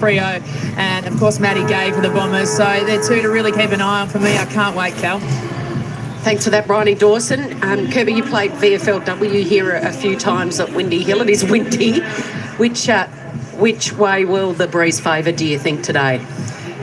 Freo, and of course Maddie Gay for the Bombers. So they're two to really keep an eye on for me. I can't wait, Cal. Thanks for that, Bryony Dawson. Kirby, you played VFLW here a few times at Windy Hill. It is windy. Which way will the breeze favour, do you think, today?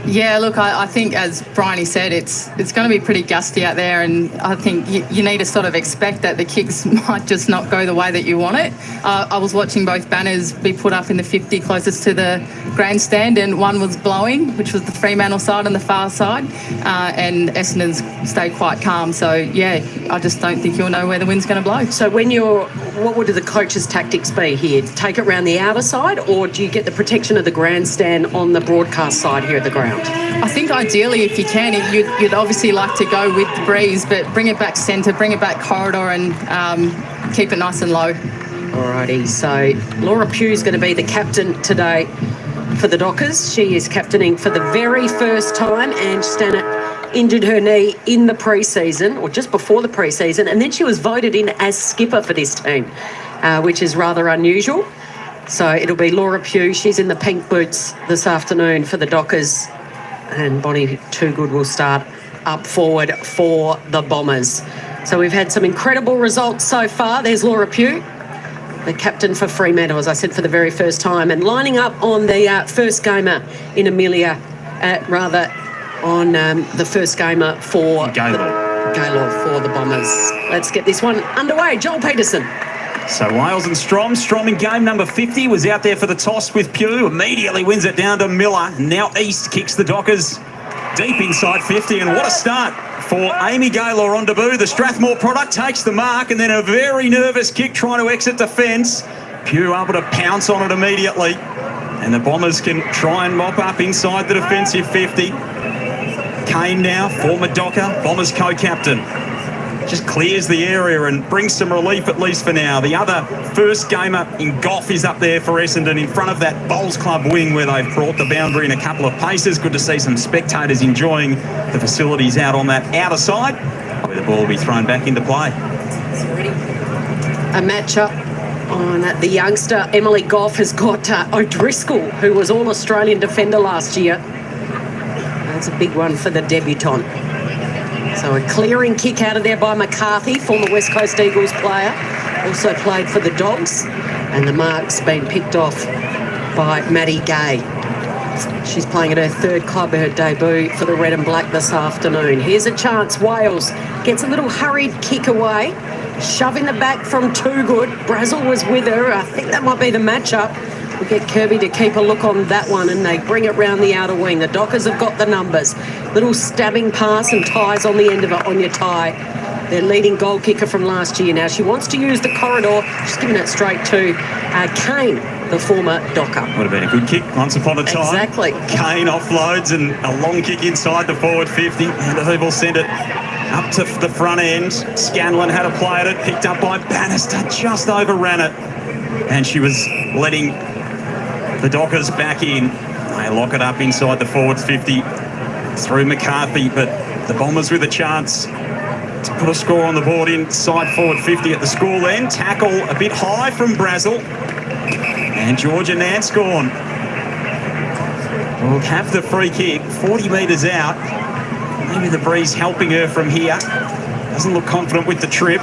Yeah, look, I think, as Bryony said, it's going to be pretty gusty out there, and I think you need to sort of expect that the kicks might just not go the way that you want it. I was watching both banners be put up in the 50 closest to the grandstand, and one was blowing, which was the Fremantle side on the far side, and Essendon's stayed quite calm. So, yeah, I just don't think you'll know where the wind's going to blow. So what would the coach's tactics be here? Take it round the outer side, or do you get the protection of the grandstand on the broadcast side here at the ground? I think ideally, if you can, you'd obviously like to go with the breeze, but bring it back centre, bring it back corridor, and keep it nice and low. Alrighty, so Laura Pugh's going to be the captain today for the Dockers. She is captaining for the very first time, and Stannett injured her knee in the pre-season, or just before the pre-season, and then she was voted in as skipper for this team, which is rather unusual. So it'll be Laura Pugh. She's in the pink boots this afternoon for the Dockers. And Bonnie Toogood will start up forward for the Bombers. So we've had some incredible results so far. There's Laura Pugh, the captain for Fremantle, as I said, for the very first time. And lining up on the first gamer in Amelia, on the first gamer for Gaylord for the Bombers. Let's get this one underway. Joel Peterson. So Wales and Strom in game number 50 was out there for the toss with Pugh. Immediately wins it down to Miller. Now East kicks the Dockers deep inside 50. And what a start for Amy Gaylor on debut. The Strathmore product takes the mark, and then a very nervous kick trying to exit defence. Pugh able to pounce on it immediately. And the Bombers can try and mop up inside the defensive 50. Kane now, former Docker, Bombers co-captain. Just clears the area and brings some relief, at least for now. The other first gamer in Goff is up there for Essendon in front of that Bowls Club wing where they've brought the boundary in a couple of paces. Good to see some spectators enjoying the facilities out on that outer side where the ball will be thrown back into play. A matchup on the youngster. Emily Goff has got O'Driscoll, who was All-Australian defender last year. That's a big one for the debutante. So a clearing kick out of there by McCarthy, former West Coast Eagles player. Also played for the Dogs. And the mark's been picked off by Maddie Gay. She's playing at her third club, her debut for the Red and Black this afternoon. Here's a chance. Wales gets a little hurried kick away. Shoving the back from Toogood. Brazel was with her. I think that might be the matchup. We'll get Kirby to keep a look on that one, and they bring it round the outer wing. The Dockers have got the numbers. Little stabbing pass and ties on the end of it on your tie. Their leading goal kicker from last year. Now she wants to use the corridor. She's giving it straight to Kane, the former Docker. Would have been a good kick once upon a time. Exactly. Kane offloads and a long kick inside the forward 50. And the Hoovel sent it up to the front end. Scanlon had a play at it, picked up by Bannister, just overran it. And she was letting the Dockers back in. They lock it up inside the forward 50 through McCarthy, but the Bombers with a chance to put a score on the board inside forward 50 at the school end. Tackle a bit high from Brazel. And Georgia Nanscorn will have the free kick, 40 metres out. Maybe the breeze helping her from here. Doesn't look confident with the trip.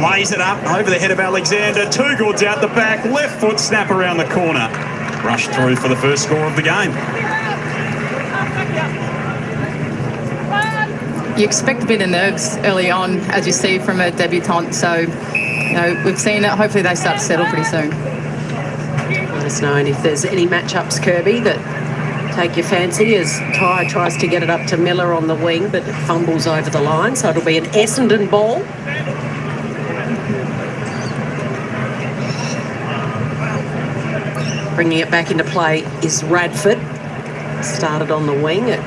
Lays it up over the head of Alexander. Toogood's out the back. Left foot snap around the corner. Rushed through for the first score of the game. You expect a bit of nerves early on, as you see from a debutante. So, we've seen it. Hopefully they start to settle pretty soon. Let us know if there's any matchups, Kirby, that take your fancy, as Ty tries to get it up to Miller on the wing, but it fumbles over the line. So it'll be an Essendon ball. Bringing it back into play is Radford. Started on the wing. It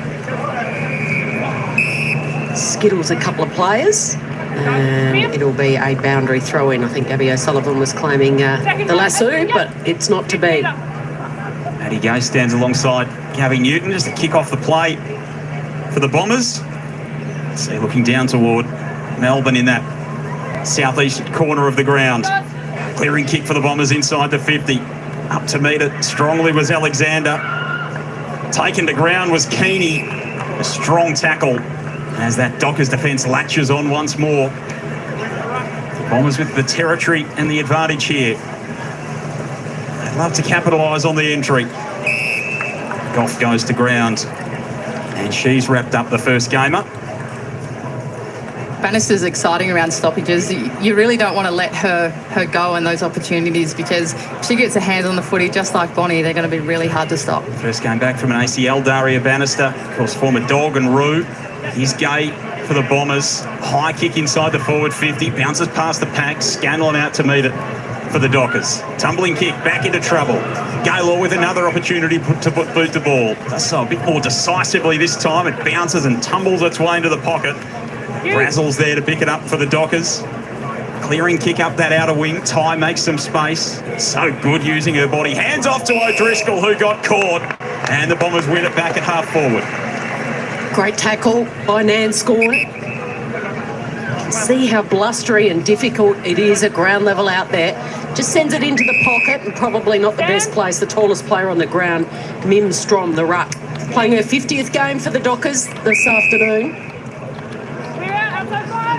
skittles a couple of players. And it'll be a boundary throw-in. I think Gabby O'Sullivan was claiming the lasso, but it's not to be. Maddie Gay stands alongside Gabby Newton just to kick off the play for the Bombers. See, looking down toward Melbourne in that southeast corner of the ground. Clearing kick for the Bombers inside the 50. Up to meet it strongly was Alexander. Taken to ground was Keeney. A strong tackle as that Dockers defence latches on once more. Bombers with the territory and the advantage here. They'd love to capitalise on the entry. Goff goes to ground and she's wrapped up the first gamer. Bannister's exciting around stoppages. You really don't want to let her go in those opportunities, because if she gets her hands on the footy just like Bonnie, they're going to be really hard to stop. First game back from an ACL, Daria Bannister. Of course, former Dog and Roo. He's gay for the Bombers. High kick inside the forward 50. Bounces past the pack. Scanlon out to meet it for the Dockers. Tumbling kick back into trouble. Gaylor with another opportunity to boot the ball. Does so a bit more decisively this time. It bounces and tumbles its way into the pocket. Brazel's there to pick it up for the Dockers. Clearing kick up that outer wing. Ty makes some space. So good using her body. Hands off to O'Driscoll, who got caught. And the Bombers win it back at half forward. Great tackle by Nan Scorn. You can see how blustery and difficult it is at ground level out there. Just sends it into the pocket, and probably not the best place. The tallest player on the ground, Mim Strom, the ruck. Playing her 50th game for the Dockers this afternoon.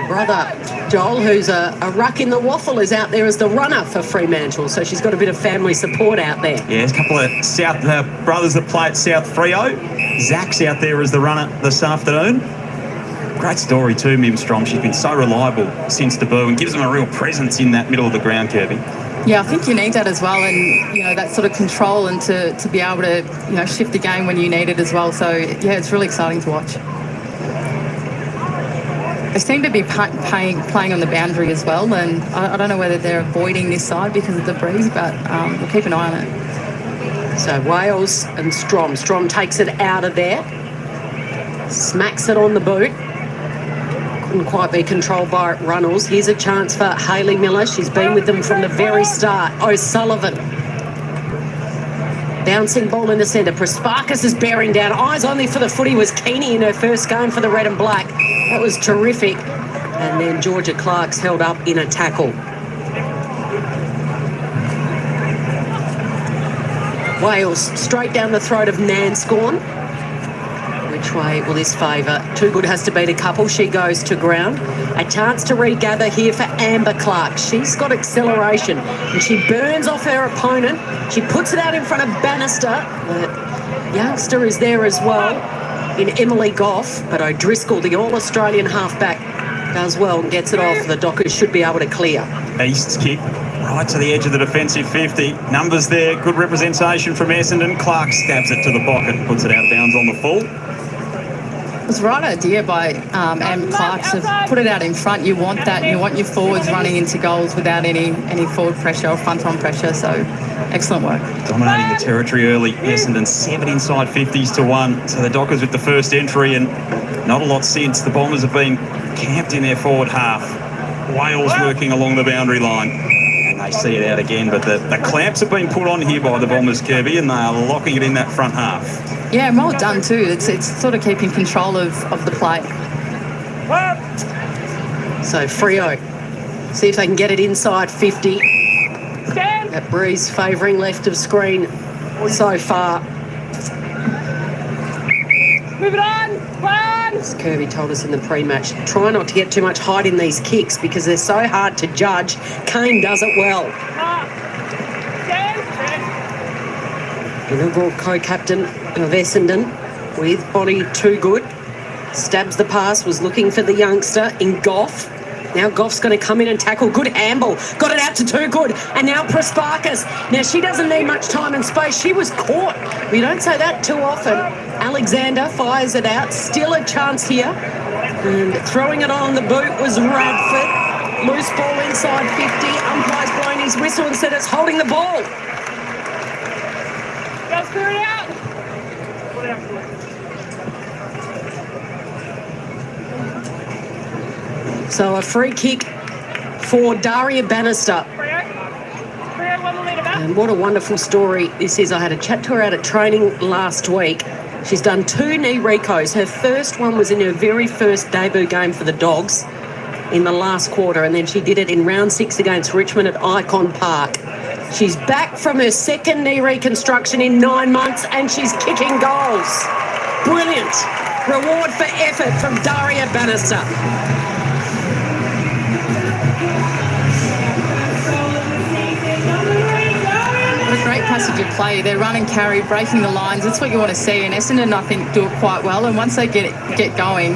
Brother Joel, who's a ruck in the waffle, is out there as the runner for Fremantle, so she's got a bit of family support out there. Yeah, there's a couple of South brothers that play at South Freo. Zach's out there as the runner this afternoon. Great story too, Mim Strom. She's been so reliable since debut and gives them a real presence in that middle of the ground, Kirby. Yeah, I think you need that as well, and that sort of control, and to be able to shift the game when you need it as well. So yeah, it's really exciting to watch. They seem to be playing on the boundary as well, and I don't know whether they're avoiding this side because of the breeze, but we'll keep an eye on it. So Wales and Strom. Strom takes it out of there. Smacks it on the boot. Couldn't quite be controlled by Runnels. Here's a chance for Hayley Miller. She's been with them from the very start. O'Sullivan. Bouncing ball in the centre. Prasparkas is bearing down. Eyes only for the footy was Keeney in her first game for the Red and Black. That was terrific. And then Georgia Clark's held up in a tackle. Wales straight down the throat of Nan Scorn. Which way will this favour? Too Good has to beat a couple. She goes to ground. A chance to regather here for Amber Clark. She's got acceleration and she burns off her opponent. She puts it out in front of Bannister. The youngster is there as well in Emily Goff, but O'Driscoll, the All-Australian halfback, does well and gets it off. The Dockers should be able to clear. East's kick right to the edge of the defensive 50. Numbers there, good representation from Essendon. Clark stabs it to the pocket and puts it out of bounds on the full. It was the right idea by Amber Clark to put it out in front. You want that. You want your forwards running into goals without any forward pressure or front-on pressure. So, excellent work. Dominating the territory early. Essendon 7 inside 50s to 1. So the Dockers with the first entry, and not a lot since. The Bombers have been camped in their forward half. Wales working along the boundary line. And they see it out again. But the clamps have been put on here by the Bombers, Kirby, and they are locking it in that front half. Yeah, well done too. It's sort of keeping control of the play. So Freo, see if they can get it inside 50. That breeze favouring left of screen so far. Move it on! Run! As Kirby told us in the pre-match, try not to get too much height in these kicks because they're so hard to judge. Kane does it well. Inaugural co-captain of Essendon with Bonnie Too Good. Stabs the pass, was looking for the youngster in Goff. Now Goff's going to come in and tackle. Good handball. Got it out to Too Good. And now Prasparkas. Now she doesn't need much time and space. She was caught. We don't say that too often. Alexander fires it out. Still a chance here. And throwing it on the boot was Radford. Loose ball inside 50. Umpire's blowing his whistle and said it's holding the ball. Let's clear it out. So a free kick for Daria Bannister. And what a wonderful story this is. I had a chat to her out at training last week. She's done 2 knee recos. Her first one was in her very first debut game for the Dogs in the last quarter, and then she did it in round 6 against Richmond at Icon Park. She's back from her second knee reconstruction in 9 months and she's kicking goals. Brilliant. Reward for effort from Daria Bannister. What a great passage of play. They're run and carry, breaking the lines. That's what you want to see. And Essendon, I think, do it quite well. And once they get going,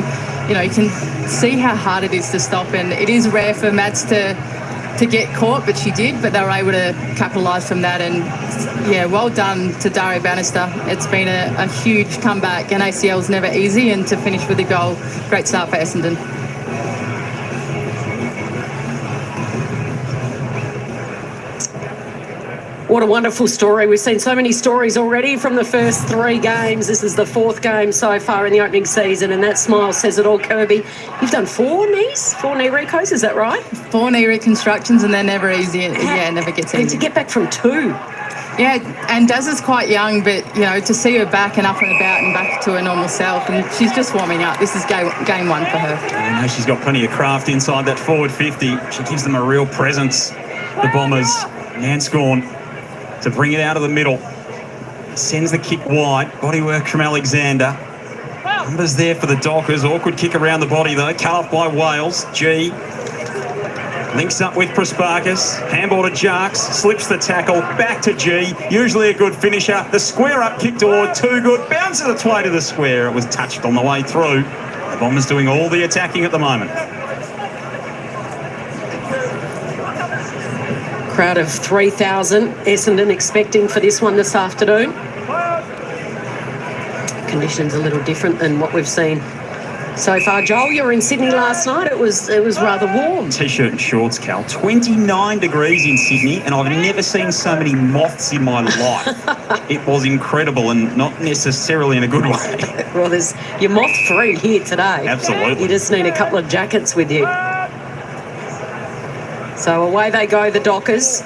you know, you can see how hard it is to stop. And it is rare for Mads to get caught, but she did. But they were able to capitalise from that. And, yeah, well done to Daria Bannister. It's been a huge comeback. And ACL's never easy. And to finish with a goal, great start for Essendon. What a wonderful story. We've seen so many stories already from the first 3 games. This is the 4th game so far in the opening season, and that smile says it all, Kirby. You've done 4 knee recos, is that right? 4 knee reconstructions, and they're never easy. Yeah, it never gets easy. And to get back from 2. Yeah, and Daz is quite young, but, you know, to see her back and up and about and back to her normal self, and she's just warming up. This is game 1 for her. I know she's got plenty of craft inside that forward 50. She gives them a real presence, the Bombers. Nanscorn to bring it out of the middle. Sends the kick wide. Bodywork from Alexander. Numbers there for the Dockers. Awkward kick around the body, though. Cut off by Wales. G links up with Prasparkas. Handball to Jarks. Slips the tackle. Back to G. Usually a good finisher. The square up kick toward too good. Bounces its way to the square. It was touched on the way through. The Bombers doing all the attacking at the moment. Crowd of 3,000. Essendon expecting for this one this afternoon. Conditions a little different than what we've seen so far. Joel, you were in Sydney last night. It was rather warm. T-shirt and shorts, Cal. 29 degrees in Sydney, and I've never seen so many moths in my life. It was incredible, and not necessarily in a good way. Well, you're moth-free here today. Absolutely. You just need a couple of jackets with you. So away they go, the Dockers.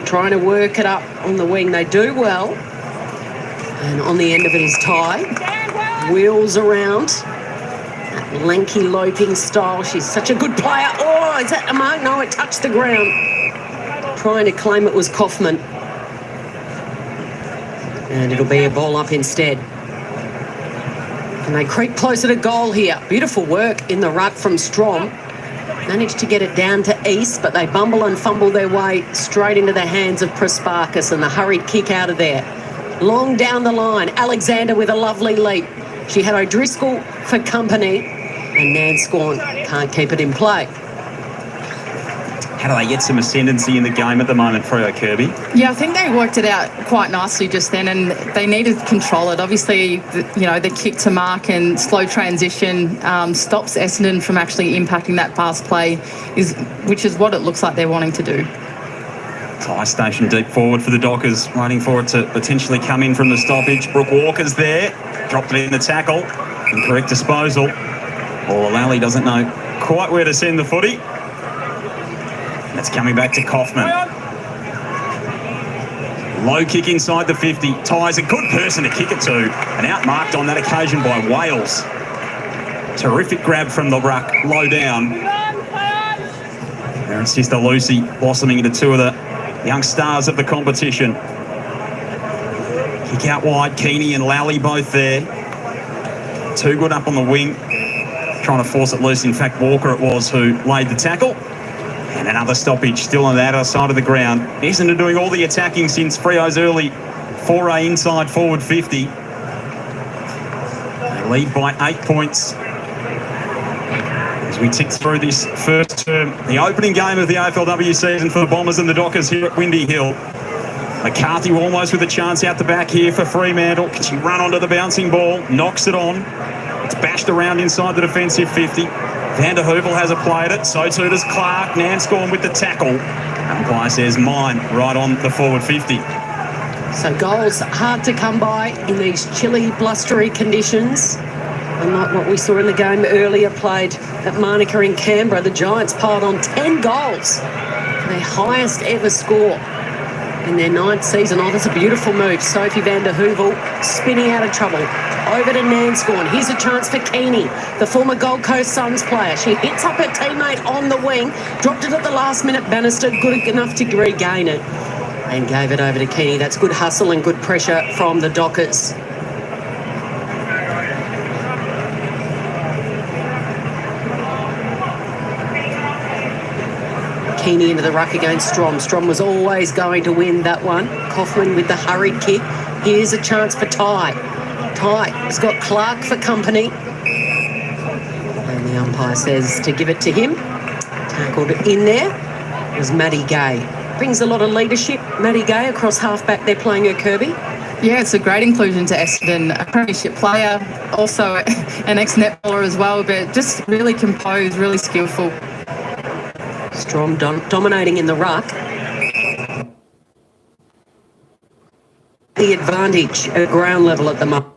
Trying to work it up on the wing. They do well. And on the end of it is Ty. Wheels around. That lanky, loping style. She's such a good player. Oh, is that a mark? No, it touched the ground. Trying to claim it was Kaufman. And it'll be a ball up instead. And they creep closer to goal here. Beautiful work in the ruck from Strom. Managed to get it down to East, but they bumble and fumble their way straight into the hands of Prasparkas, and the hurried kick out of there. Long down the line, Alexander with a lovely leap. She had O'Driscoll for company, and Nanscorn can't keep it in play. How do they get some ascendancy in the game at the moment, Freo, Kirby? Yeah, I think they worked it out quite nicely just then, and they needed to control it. Obviously, the kick to mark and slow transition stops Essendon from actually impacting that fast play, which is what it looks like they're wanting to do. Tie station deep forward for the Dockers, waiting for it to potentially come in from the stoppage. Brooke Walker's there, dropped it in the tackle. Incorrect disposal. Lally doesn't know quite where to send the footy. That's coming back to Kaufman. Low kick inside the 50. Ty's a good person to kick it to, and outmarked on that occasion by Wales. Terrific grab from the ruck, low down. There and sister Lucy blossoming into 2 of the young stars of the competition. Kick out wide, Keeney and Lally both there. Too good up on the wing, trying to force it loose. In fact, Walker it was who laid the tackle. And another stoppage still on the outer side of the ground. Essendon doing all the attacking since Freo's early foray inside forward 50. They lead by 8 points. As we tick through this first term, the opening game of the AFLW season for the Bombers and the Dockers here at Windy Hill. McCarthy almost with a chance out the back here for Fremantle. Can she run onto the bouncing ball? Knocks it on. It's bashed around inside the defensive 50. Van der Heuvel has a play at it. So too does Clark. Nanscorn with the tackle. Umpire says mine right on the forward 50. So goals hard to come by in these chilly, blustery conditions. Unlike what we saw in the game earlier played at Monica in Canberra, the Giants piled on 10 goals. Their highest ever score. in their 9th season. Oh, that's a beautiful move. Sophie van der Heuvel spinning out of trouble. Over to Nanscorn. Here's a chance for Keeney, the former Gold Coast Suns player. She hits up her teammate on the wing, dropped it at the last minute. Bannister good enough to regain it and gave it over to Keeney. That's good hustle and good pressure from the Dockers. Keeney into the ruck against Strom. Strom was always going to win that one. Kaufman with the hurried kick. Here's a chance for Ty. Ty has got Clark for company. And the umpire says to give it to him. Tackled in there was Maddie Gay. Brings a lot of leadership. Maddie Gay across half-back. They're playing her Kirby. Yeah, it's a great inclusion to Essendon, a premiership player, also an ex-netballer as well, but just really composed, really skillful. Strom dominating in the ruck. The advantage at ground level at the moment.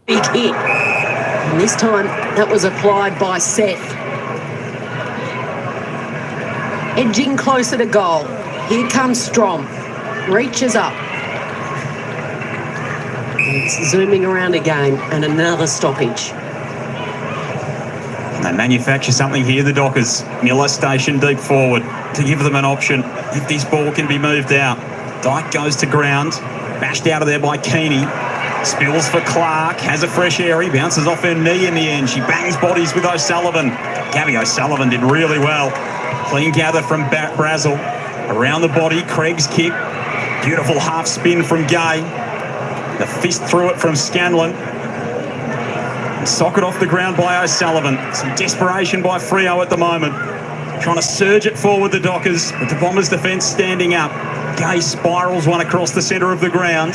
Big hit. And this time that was applied by Seth. Edging closer to goal. Here comes Strom. Reaches up. It's zooming around again, and another stoppage. They manufacture something here, the Dockers. Miller stationed deep forward to give them an option if this ball can be moved out. Dyke goes to ground, bashed out of there by Keeney. Spills for Clark, has a fresh air, he bounces off her knee in the end. She bangs bodies with O'Sullivan. Gabby O'Sullivan did really well. Clean gather from Brazel. Around the body, Craig's kick. Beautiful half spin from Gay. The fist through it from Scanlon. And socket off the ground by O'Sullivan. Some desperation by Freo at the moment. Trying to surge it forward, the Dockers, but the Bombers' defence standing up. Gay spirals one across the centre of the ground.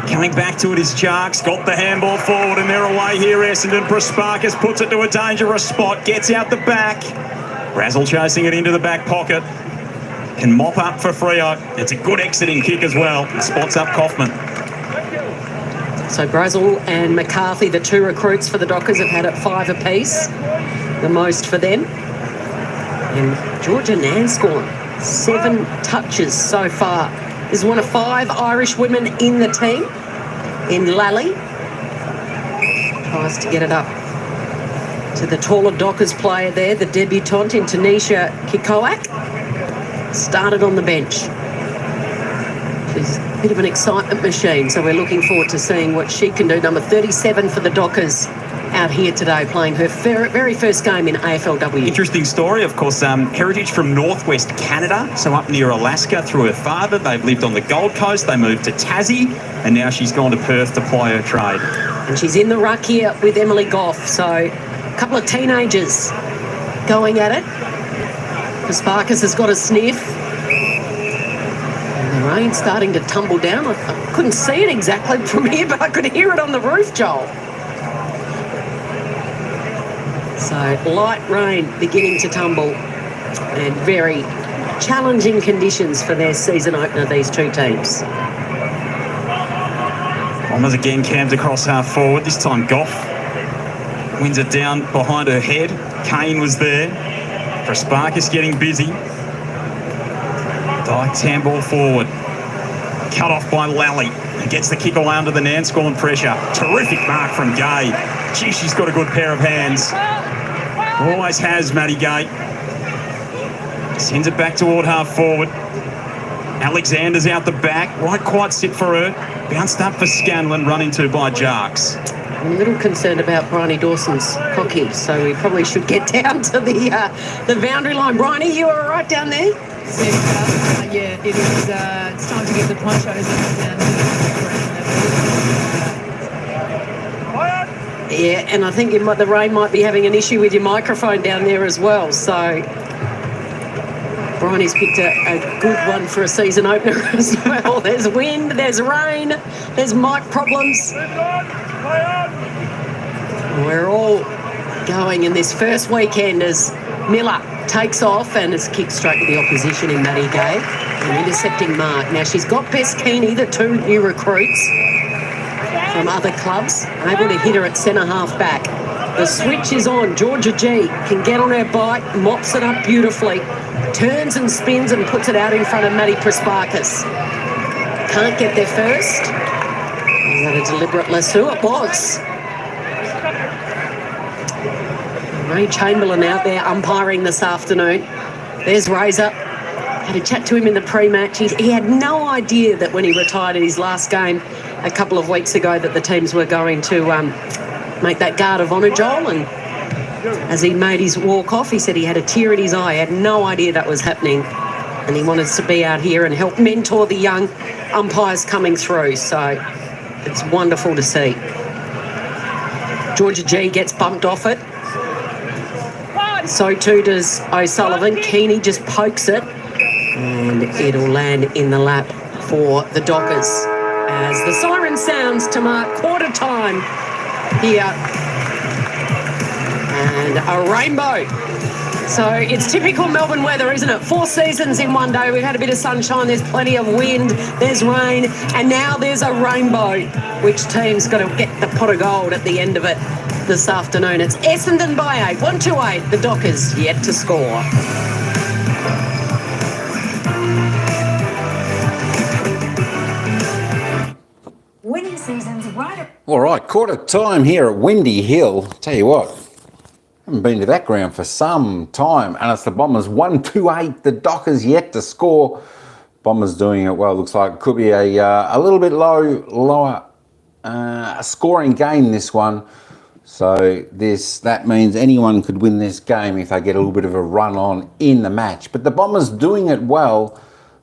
Coming back to it is Jarks, got the handball forward and they're away here. Essendon. Prasparkas puts it to a dangerous spot, gets out the back. Brazel chasing it into the back pocket. Can mop up for Freo. It's a good exiting kick as well. It spots up Kaufman. So Brazel and McCarthy, the two recruits for the Dockers, have had it 5 apiece, the most for them. And Georgia Nanscorn, 7 touches so far. Is one of 5 Irish women in the team, in Lally. Tries to get it up to the taller Dockers player there, the debutante in Tanisha Kikoak. Started on the bench. She's a bit of an excitement machine, so we're looking forward to seeing what she can do. Number 37 for the Dockers out here today, playing her very first game in AFLW. Interesting story, of course, heritage from northwest Canada, so up near Alaska through her father. They've lived on the Gold Coast, they moved to Tassie, and now she's gone to Perth to ply her trade. And she's in the ruck here with Emily Goff, so a couple of teenagers going at it. Sparkus has got a sniff. And the rain's starting to tumble down. I couldn't see it exactly from here, but I could hear it on the roof, Joel. So light rain beginning to tumble and very challenging conditions for their season opener, these two teams. Bombers again camped across half forward, this time Goff wins it down behind her head. Kane was there. Prasparkas getting busy. Dyke's handball forward. Cut off by Lally. He gets the kick away under the Nanscorn pressure. Terrific mark from Gay. Gee, she's got a good pair of hands. Always has, Maddie Gay. Sends it back toward half forward. Alexander's out the back. Won't quite sit for her. Bounced up for Scanlon, run into by Jarks. I'm a little concerned about Bryony Dawson's hockey, so we probably should get down to the boundary line. Bryony, you all right down there? Yeah, it is. It's time to get the ponchos down. Yeah, and I think the rain might be having an issue with your microphone down there as well. So Bryony's picked a good one for a season opener as well. There's wind, there's rain, there's mic problems. We're all going in this first weekend as Miller takes off and is kicked straight to the opposition in Maddie Gay. An intercepting mark. Now she's got Bess Keeney, the 2 new recruits from other clubs, able to hit her at centre half back. The switch is on. Georgia G can get on her bike, mops it up beautifully, turns and spins and puts it out in front of Maddie Prasparkas. Can't get there first. Is that a deliberate lasso? It was. Ray Chamberlain out there umpiring this afternoon. There's Razor. Had a chat to him in the pre-match. He had no idea that when he retired in his last game a couple of weeks ago that the teams were going to make that guard of honour, Joel. And as he made his walk off, he said he had a tear in his eye. He had no idea that was happening. And he wanted to be out here and help mentor the young umpires coming through. So it's wonderful to see. Georgia G gets bumped off it. So too does O'Sullivan. Keeney just pokes it. And it'll land in the lap for the Dockers as the siren sounds to mark quarter time here. And a rainbow. So it's typical Melbourne weather, isn't it? 4 seasons in one day. We've had a bit of sunshine, there's plenty of wind, there's rain, and now there's a rainbow. Which team's going to get the pot of gold at the end of it this afternoon? It's Essendon by 8, 1-8. The Dockers yet to score. Winning seasons right. All right, quarter time here at Windy Hill. Tell you what, haven't been to that ground for some time, and it's the Bombers 1-8. The Dockers yet to score. Bombers doing it well. Looks like it could be a little bit lower scoring game, this one. So that means anyone could win this game if they get a little bit of a run on in the match. But the Bombers doing it well.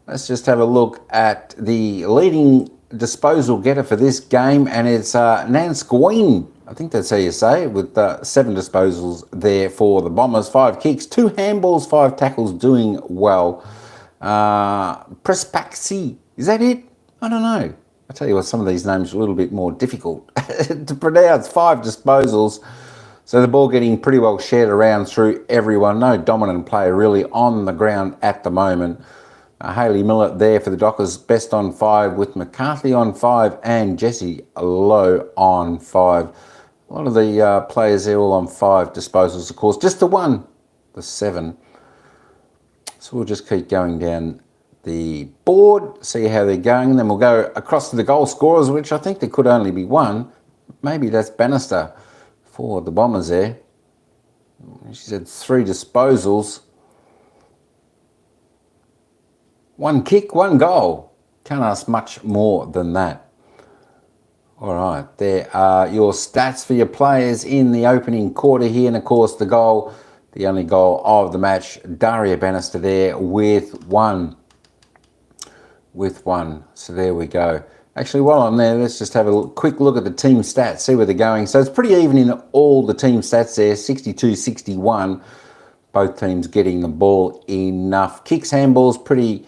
Let's just have a look at the leading disposal getter for this game, and it's Nansqueen. I think that's how you say it, with 7 disposals there for the Bombers. 5 kicks, 2 handballs, 5 tackles, doing well. Prespaxi, is that it? I don't know. I tell you what, some of these names are a little bit more difficult to pronounce. 5 disposals. So the ball getting pretty well shared around through everyone. No dominant player really on the ground at the moment. Hayley Millett there for the Dockers, best on 5, with McCarthy on 5 and Jesse Lowe on 5. A lot of the players there all on 5 disposals, of course. Just the one, the 7. So we'll just keep going down the board, see how they're going, and then we'll go across to the goal scorers, which I think there could only be one. Maybe that's Bannister for the Bombers there. She's had 3 disposals. 1 kick, 1 goal. Can't ask much more than that. All right, there are your stats for your players in the opening quarter here. And of course, the goal, the only goal of the match, Daria Bannister there with 1. So there we go. Actually, while I'm there, let's just have a quick look at the team stats, see where they're going. So it's pretty even in all the team stats there, 62-61. Both teams getting the ball enough. Kicks, handballs, pretty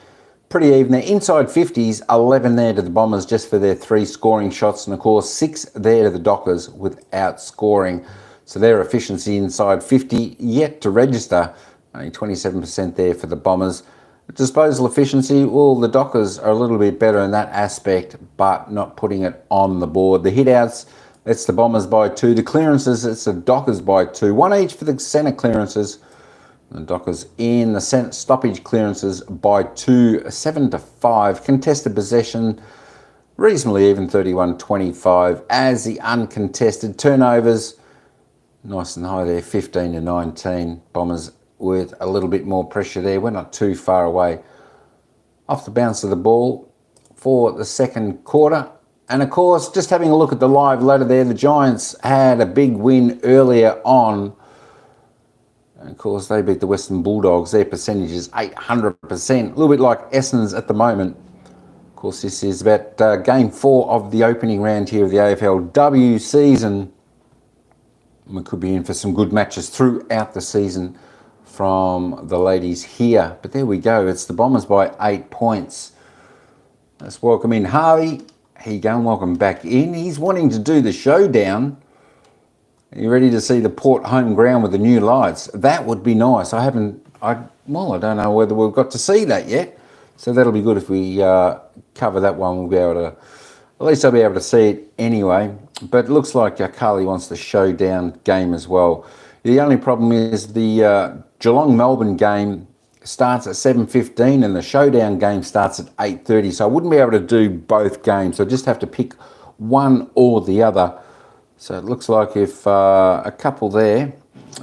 even there. Inside 50s, 11 there to the Bombers just for their 3 scoring shots. And of course, 6 there to the Dockers without scoring. So their efficiency inside 50 yet to register. Only 27% there for the Bombers. Disposal efficiency, well, the Dockers are a little bit better in that aspect, but not putting it on the board. The hit-outs, it's the Bombers by 2. The clearances, it's the Dockers by 2. 1 each for the centre clearances. The Dockers in the stoppage clearances by 2, 7-5. Contested possession, reasonably even, 31-25. As the uncontested turnovers, nice and high there, 15-19. Bombers with a little bit more pressure there. We're not too far away off the bounce of the ball for the second quarter. And of course, just having a look at the live ladder there, the Giants had a big win earlier on. And of course, they beat the Western Bulldogs. Their percentage is 800%. A little bit like Essendon's at the moment. Of course, this is about game 4 of the opening round here of the AFLW season. We could be in for some good matches throughout the season from the ladies here. But there we go. It's the Bombers by 8 points. Let's welcome in Harvey. Here you go, and welcome back in. He's wanting to do the showdown. Are you ready to see the Port home ground with the new lights? That would be nice. I don't know whether we've got to see that yet. So that'll be good if we cover that one. We'll be able to, at least I'll be able to see it anyway. but it looks like Carly wants the showdown game as well. The only problem is the Geelong-Melbourne game starts at 7:15 and the showdown game starts at 8:30, so I wouldn't be able to do both games. I just have to pick one or the other. So it looks like if a couple there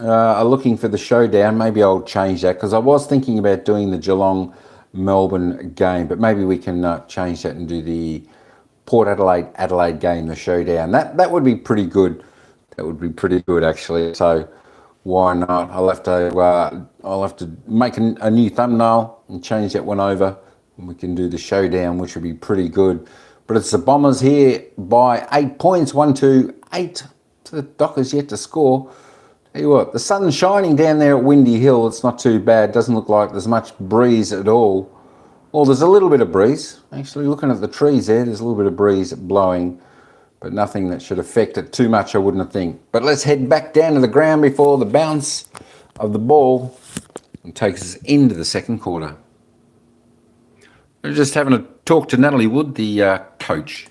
are looking for the showdown, maybe I'll change that, because I was thinking about doing the Geelong-Melbourne game, but maybe we can change that and do the Port Adelaide game, the showdown. That would be pretty good. That would be pretty good, actually. So why not? I'll have to make a new thumbnail and change that one over, and we can do the showdown, which would be pretty good. But it's the Bombers here by 8 points, 1-8 to the Dockers yet to score. Tell you what, the sun's shining down there at Windy Hill. It's not too bad. Doesn't look like there's much breeze at all. Well, there's a little bit of breeze. Actually, looking at the trees there, there's a little bit of breeze blowing, but nothing that should affect it too much, I wouldn't think. But let's head back down to the ground before the bounce of the ball takes us into the second quarter. We're just having a talk to Natalie Wood, the coach.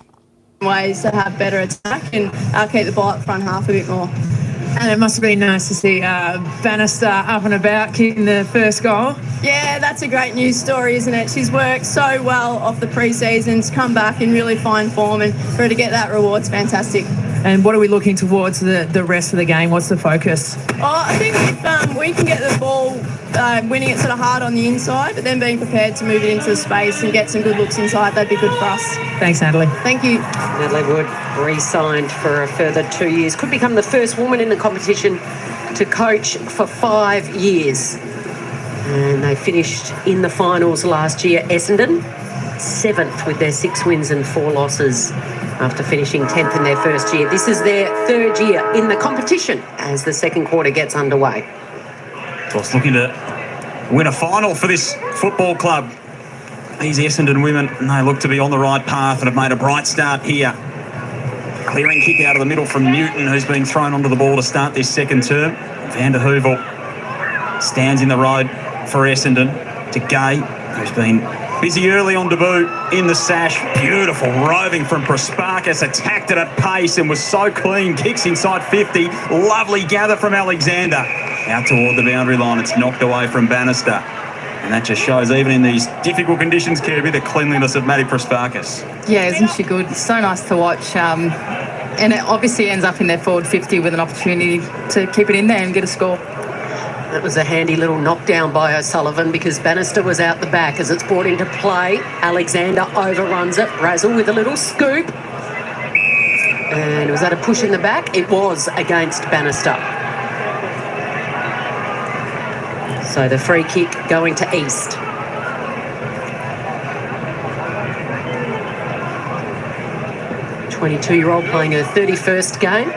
Ways to have better attack and keep the ball up front half a bit more. And it must have been nice to see Bannister up and about kicking the first goal. Yeah, that's a great news story, isn't it? She's worked so well off the pre-seasons, come back in really fine form, and for her to get that reward's fantastic. And what are we looking towards the rest of the game? What's the focus? I think if we can get the ball winning it sort of hard on the inside, but then being prepared to move it into the space and get some good looks inside, that'd be good for us. Thanks, Natalie. Thank you. Natalie Wood re-signed for a further 2 years. Could become the first woman in the competition to coach for 5 years. And they finished in the finals last year. Essendon, 7th with their 6 wins and 4 losses after finishing 10th in their first year. This is their 3rd year in the competition as the second quarter gets underway. Of course, looking to win a final for this football club. These Essendon women, and they look to be on the right path and have made a bright start here. Clearing kick out of the middle from Newton, who's being thrown onto the ball to start this second term. Van der Heuvel stands in the road for Essendon to Gay, who's been busy early on debut in the sash. Beautiful roving from Prasparkas, attacked it at pace and was so clean. Kicks inside 50. Lovely gather from Alexander. Out toward the boundary line. It's knocked away from Bannister. And that just shows, even in these difficult conditions, Kirby, the cleanliness of Maddie Prasparkas. Yeah, isn't she good? It's so nice to watch. And it obviously ends up in their forward 50 with an opportunity to keep it in there and get a score. That was a handy little knockdown by O'Sullivan because Bannister was out the back as it's brought into play. Alexander overruns it. Razzle with a little scoop. And was that a push in the back? It was against Bannister. So the free kick going to East. The 22-year-old playing her 31st game.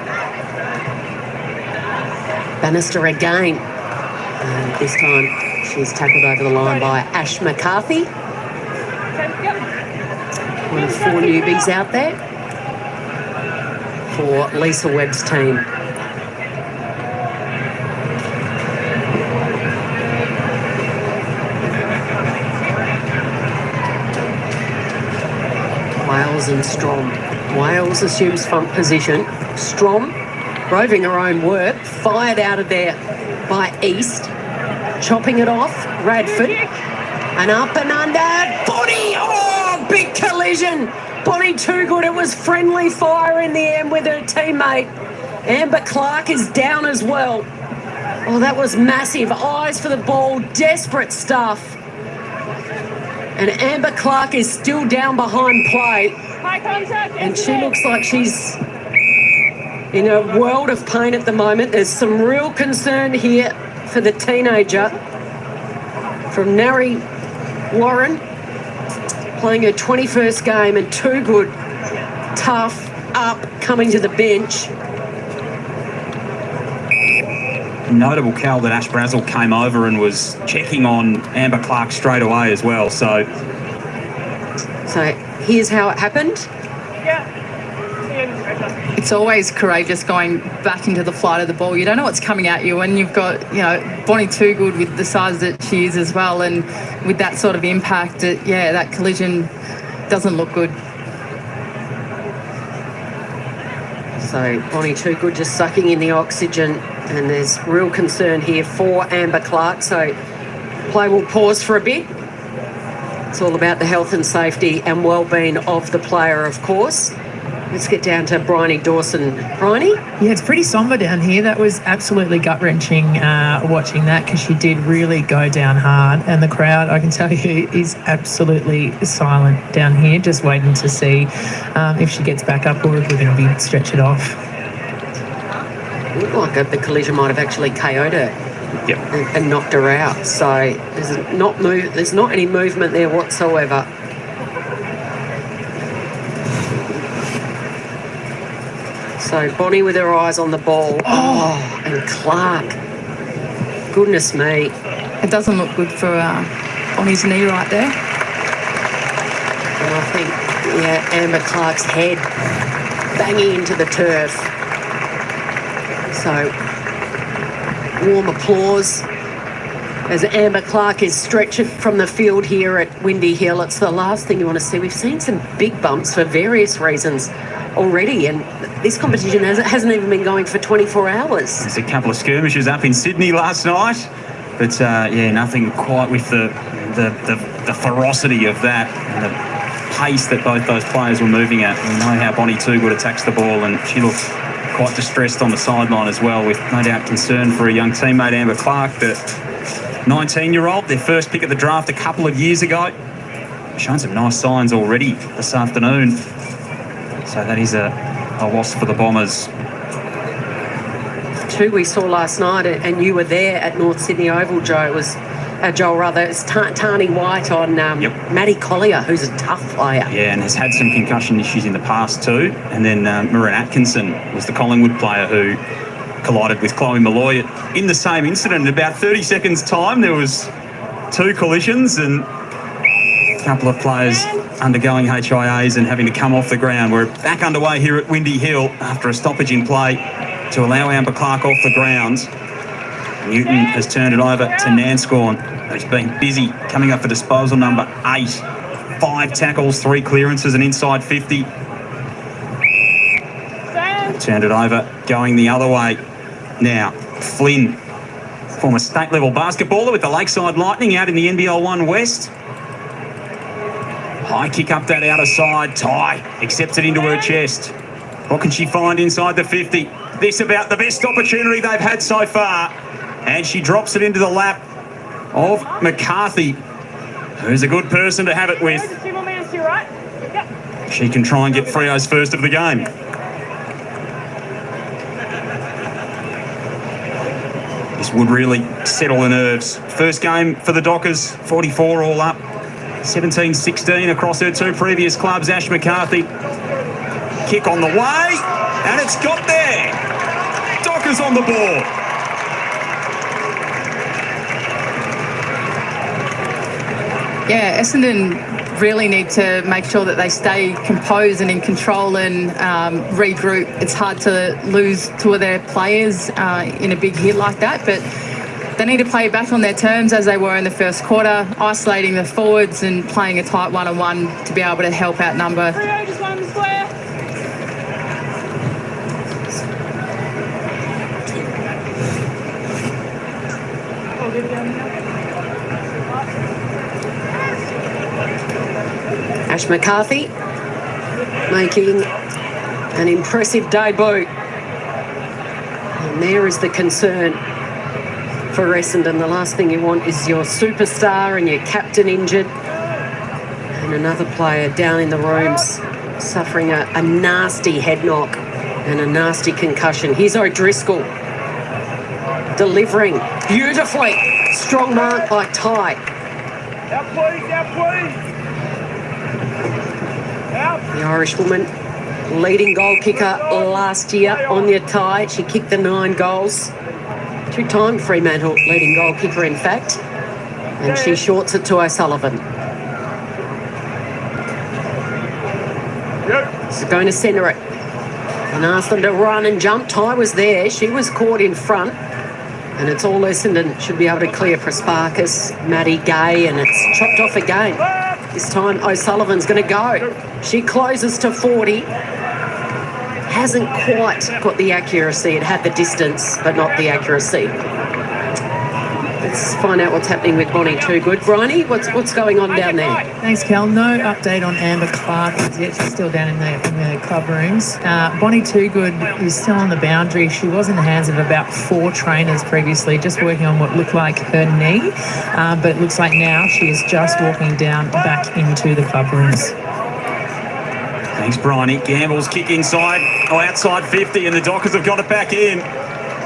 Bannister again. And this time she's tackled over the line by Ash McCarthy. One of 4 newbies out there for Lisa Webb's team. Wales and Strom. Wales assumes front position. Strom, roving her own work, fired out of there by East. Chopping it off, Radford. And up and under, Bonnie! Oh, big collision! Bonnie too good. It was friendly fire in the end with her teammate. Amber Clark is down as well. Oh, that was massive. Eyes for the ball, desperate stuff. And Amber Clark is still down behind play. And she looks like she's in a world of pain at the moment. There's some real concern here for the teenager from Nari Warren, playing her 21st game and too good, tough, up, coming to the bench. Notable, Cal, that Ash Brazel came over and was checking on Amber Clark straight away as well. So here's how it happened. It's always courageous going back into the flight of the ball. You don't know what's coming at you, and you've got, Bonnie too good with the size that she is as well, and with that sort of impact, that collision doesn't look good. So Bonnie Toogood just sucking in the oxygen, and there's real concern here for Amber Clark. So play will pause for a bit. It's all about the health and safety and well-being of the player, of course. Let's get down to Bryony Dawson. Bryony? Yeah, it's pretty sombre down here. That was absolutely gut-wrenching watching that, because she did really go down hard. And the crowd, I can tell you, is absolutely silent down here, just waiting to see if she gets back up or if we're going to be stretch it off. It looked like the collision might have actually KO'd her. Yep. And knocked her out. So there's not any movement there whatsoever. So Bonnie with her eyes on the ball. Oh, and Clark. Goodness me. It doesn't look good for Bonnie's knee right there. And I think, yeah, Amber Clark's head banging into the turf. So warm applause as Amber Clark is stretched from the field here at Windy Hill. It's the last thing you want to see. We've seen some big bumps for various reasons already, and this competition hasn't even been going for 24 hours. There's a couple of skirmishes up in Sydney last night, but yeah, nothing quite with the ferocity of that and the pace that both those players were moving at. We know how Bonnie Toogood attacks the ball, and she looked quite distressed on the sideline as well, with no doubt concern for a young teammate, Amber Clark, the 19-year-old, their first pick of the draft a couple of years ago. Shown some nice signs already this afternoon. So that is a loss for the Bombers. Two we saw last night, and you were there at North Sydney Oval, Joe. It was Joel, rather. It's Tani White on Maddie Collier, who's a tough player. Yeah, and has had some concussion issues in the past too. And then Marin Atkinson was the Collingwood player who collided with Chloe Malloy in the same incident. In about 30 seconds' time, there was two collisions and a couple of players undergoing HIAs and having to come off the ground. We're back underway here at Windy Hill after a stoppage in play to allow Amber Clark off the ground. Newton has turned it over to Nanscorn, who's been busy coming up for disposal number 8. 5 tackles, 3 clearances, and inside 50. Turned it over, going the other way. Now, Flynn, former state-level basketballer with the Lakeside Lightning out in the NBL 1 West. High kick up that outer side. Ty accepts it into her chest. What can she find inside the 50? This about the best opportunity they've had so far. And she drops it into the lap of McCarthy, who's a good person to have it with. She can try and get Freo's first of the game. This would really settle the nerves. First game for the Dockers, 44 all up. 17-16 across her 2 previous clubs. Ash McCarthy, kick on the way, and it's got there. Dockers on the board. Yeah, Essendon really need to make sure that they stay composed and in control and regroup. It's hard to lose 2 of their players in a big hit like that, but they need to play back on their terms as they were in the first quarter, isolating the forwards and playing a tight one-on-one to be able to help outnumber. Ash McCarthy making an impressive debut. And there is the concern for Essendon. The last thing you want is your superstar and your captain injured, and another player down in the rooms suffering a nasty head knock and a nasty concussion. Here's O'Driscoll delivering beautifully. Strong mark by Ty. Out, please, out, please. The Irish woman, leading goal kicker last year, Anya Ty. She kicked the 9 goals. 2-time Fremantle leading goal kicker, in fact. And she shorts it to O'Sullivan. She's going to centre it and ask them to run and jump. Ty was there. She was caught in front. And it's all Essendon should be able to clear Prasparkas, Maddie Gay, and it's chopped off again. This time O'Sullivan's going to go. She closes to 40. hasn't quite got the accuracy. It had the distance, but not the accuracy. Let's find out what's happening with Bonnie Toogood. Bryony, what's going on down there? Thanks, Kel. No update on Amber Clark as yet. She's still down in the club rooms. Bonnie Toogood is still on the boundary. She was in the hands of about 4 trainers previously, just working on what looked like her knee. But it looks like now she is just walking down back into the club rooms. Thanks, Bryony. Gamble's kick inside, outside 50, and the Dockers have got it back in.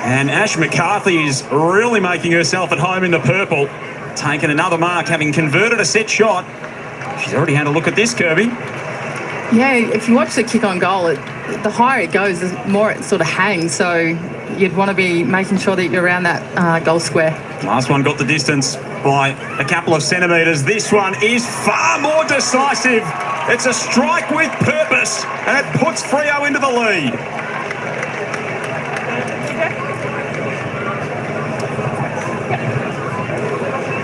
And Ash McCarthy is really making herself at home in the purple. Taking another mark, having converted a set shot. She's already had a look at this, Kirby. Yeah, if you watch the kick on goal, the higher it goes, the more it sort of hangs. So you'd want to be making sure that you're around that goal square. Last one got the distance by a couple of centimetres. This one is far more decisive. It's a strike with purpose, and it puts Freo into the lead.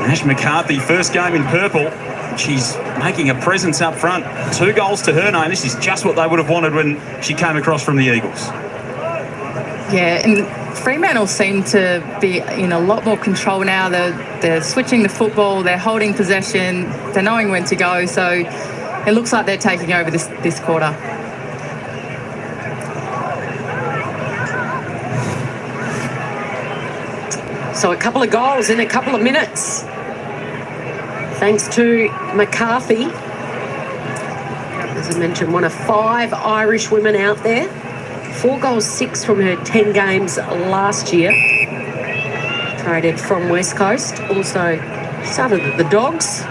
Ash McCarthy, first game in purple. She's making a presence up front. 2 goals to her name. This is just what they would have wanted when she came across from the Eagles. Yeah, and Fremantle seem to be in a lot more control now. They're switching the football, they're holding possession, they're knowing when to go. So it looks like they're taking over this quarter. So a couple of goals in a couple of minutes. Thanks to McCarthy. As I mentioned, one of 5 Irish women out there. 4 goals, 6 from her 10 games last year. Traded from West Coast. Also started at the Dogs.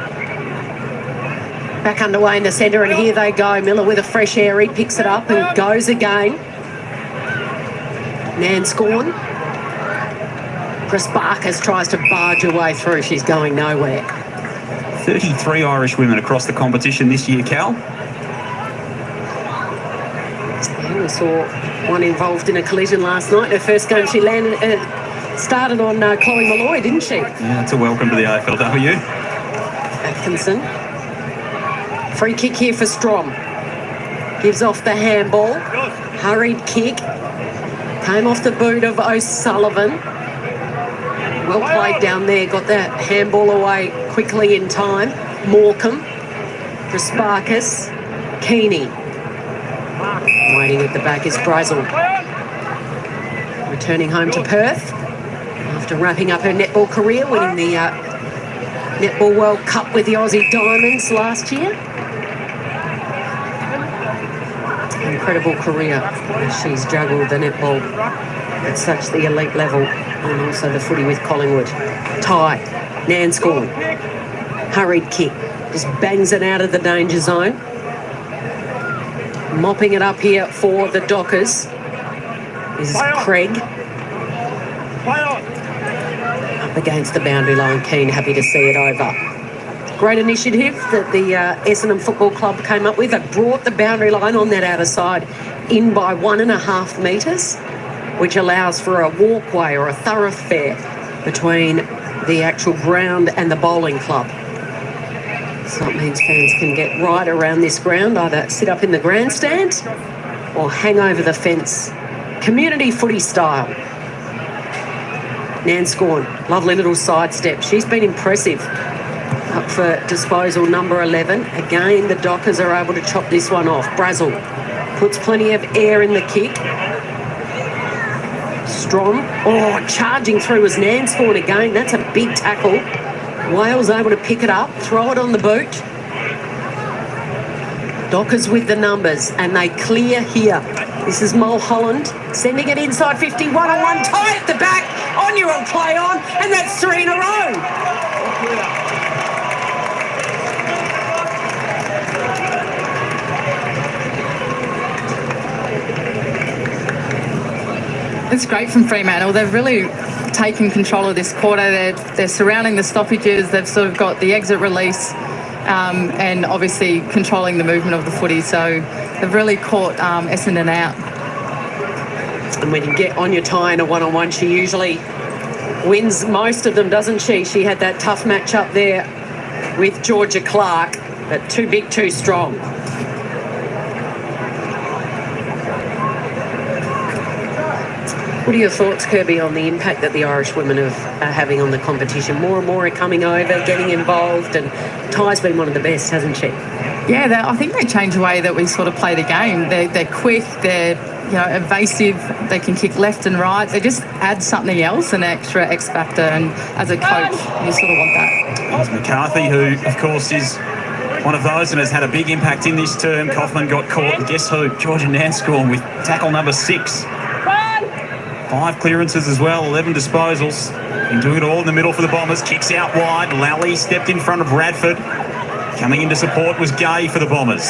Back underway in the centre, and here they go. Miller with a fresh air. He picks it up and goes again. Nan Scorn. Chris Barkers tries to barge her way through. She's going nowhere. 33 Irish women across the competition this year, Cal. And we saw one involved in a collision last night. Her first game she started on Chloe Malloy, didn't she? Yeah, it's a welcome to the AFLW. Atkinson. Free kick here for Strom. Gives off the handball. Hurried kick. Came off the boot of O'Sullivan. Well played down there. Got that handball away quickly in time. Morecambe. Prasparkas. Keeney. Waiting at the back is Brazel. Returning home to Perth after wrapping up her netball career, winning the Netball World Cup with the Aussie Diamonds last year. Incredible career. She's juggled the netball at such the elite level, and also the footy with Collingwood. Ty, Nan Scorn. Hurried kick. Just bangs it out of the danger zone. Mopping it up here for the Dockers is Craig. Up against the boundary line. Keane, happy to see it over. Great initiative that the Essendon Football Club came up with. They brought the boundary line on that outer side in by 1.5 metres, which allows for a walkway or a thoroughfare between the actual ground and the bowling club. So it means fans can get right around this ground, either sit up in the grandstand or hang over the fence. Community footy style. Nan Scorn, lovely little sidestep. She's been impressive. Up for disposal, number 11. Again, the Dockers are able to chop this one off. Brazel puts plenty of air in the kick. Strom, charging through was Nan Scorn again. That's a big tackle. Wales able to pick it up, throw it on the boot. Dockers with the numbers, and they clear here. This is Mulholland sending it inside 50, 1-on-1, tie at the back. Anya will play on, and that's 3 in a row. It's great from Fremantle. They've really taken control of this quarter. They're surrounding the stoppages. They've sort of got the exit release and obviously controlling the movement of the footy. So they've really caught Essendon out. And when you get Anya Ty in a 1-on-1, she usually wins most of them, doesn't she? She had that tough match up there with Georgia Clark, but too big, too strong. What are your thoughts, Kirby, on the impact that the Irish women are having on the competition? More and more are coming over, getting involved, and Ty's been one of the best, hasn't she? Yeah, I think they change the way that we sort of play the game. They're quick, they're evasive, they can kick left and right. They just add something else, an extra X factor, and as a coach, you sort of want that. There's McCarthy, who, of course, is one of those and has had a big impact in this term. Kaufman got caught, and guess who? Georgia Nanscorn with tackle number 6. 5 clearances as well, 11 disposals. Been doing it all in the middle for the Bombers. Kicks out wide. Lally stepped in front of Radford. Coming into support was Gay for the Bombers.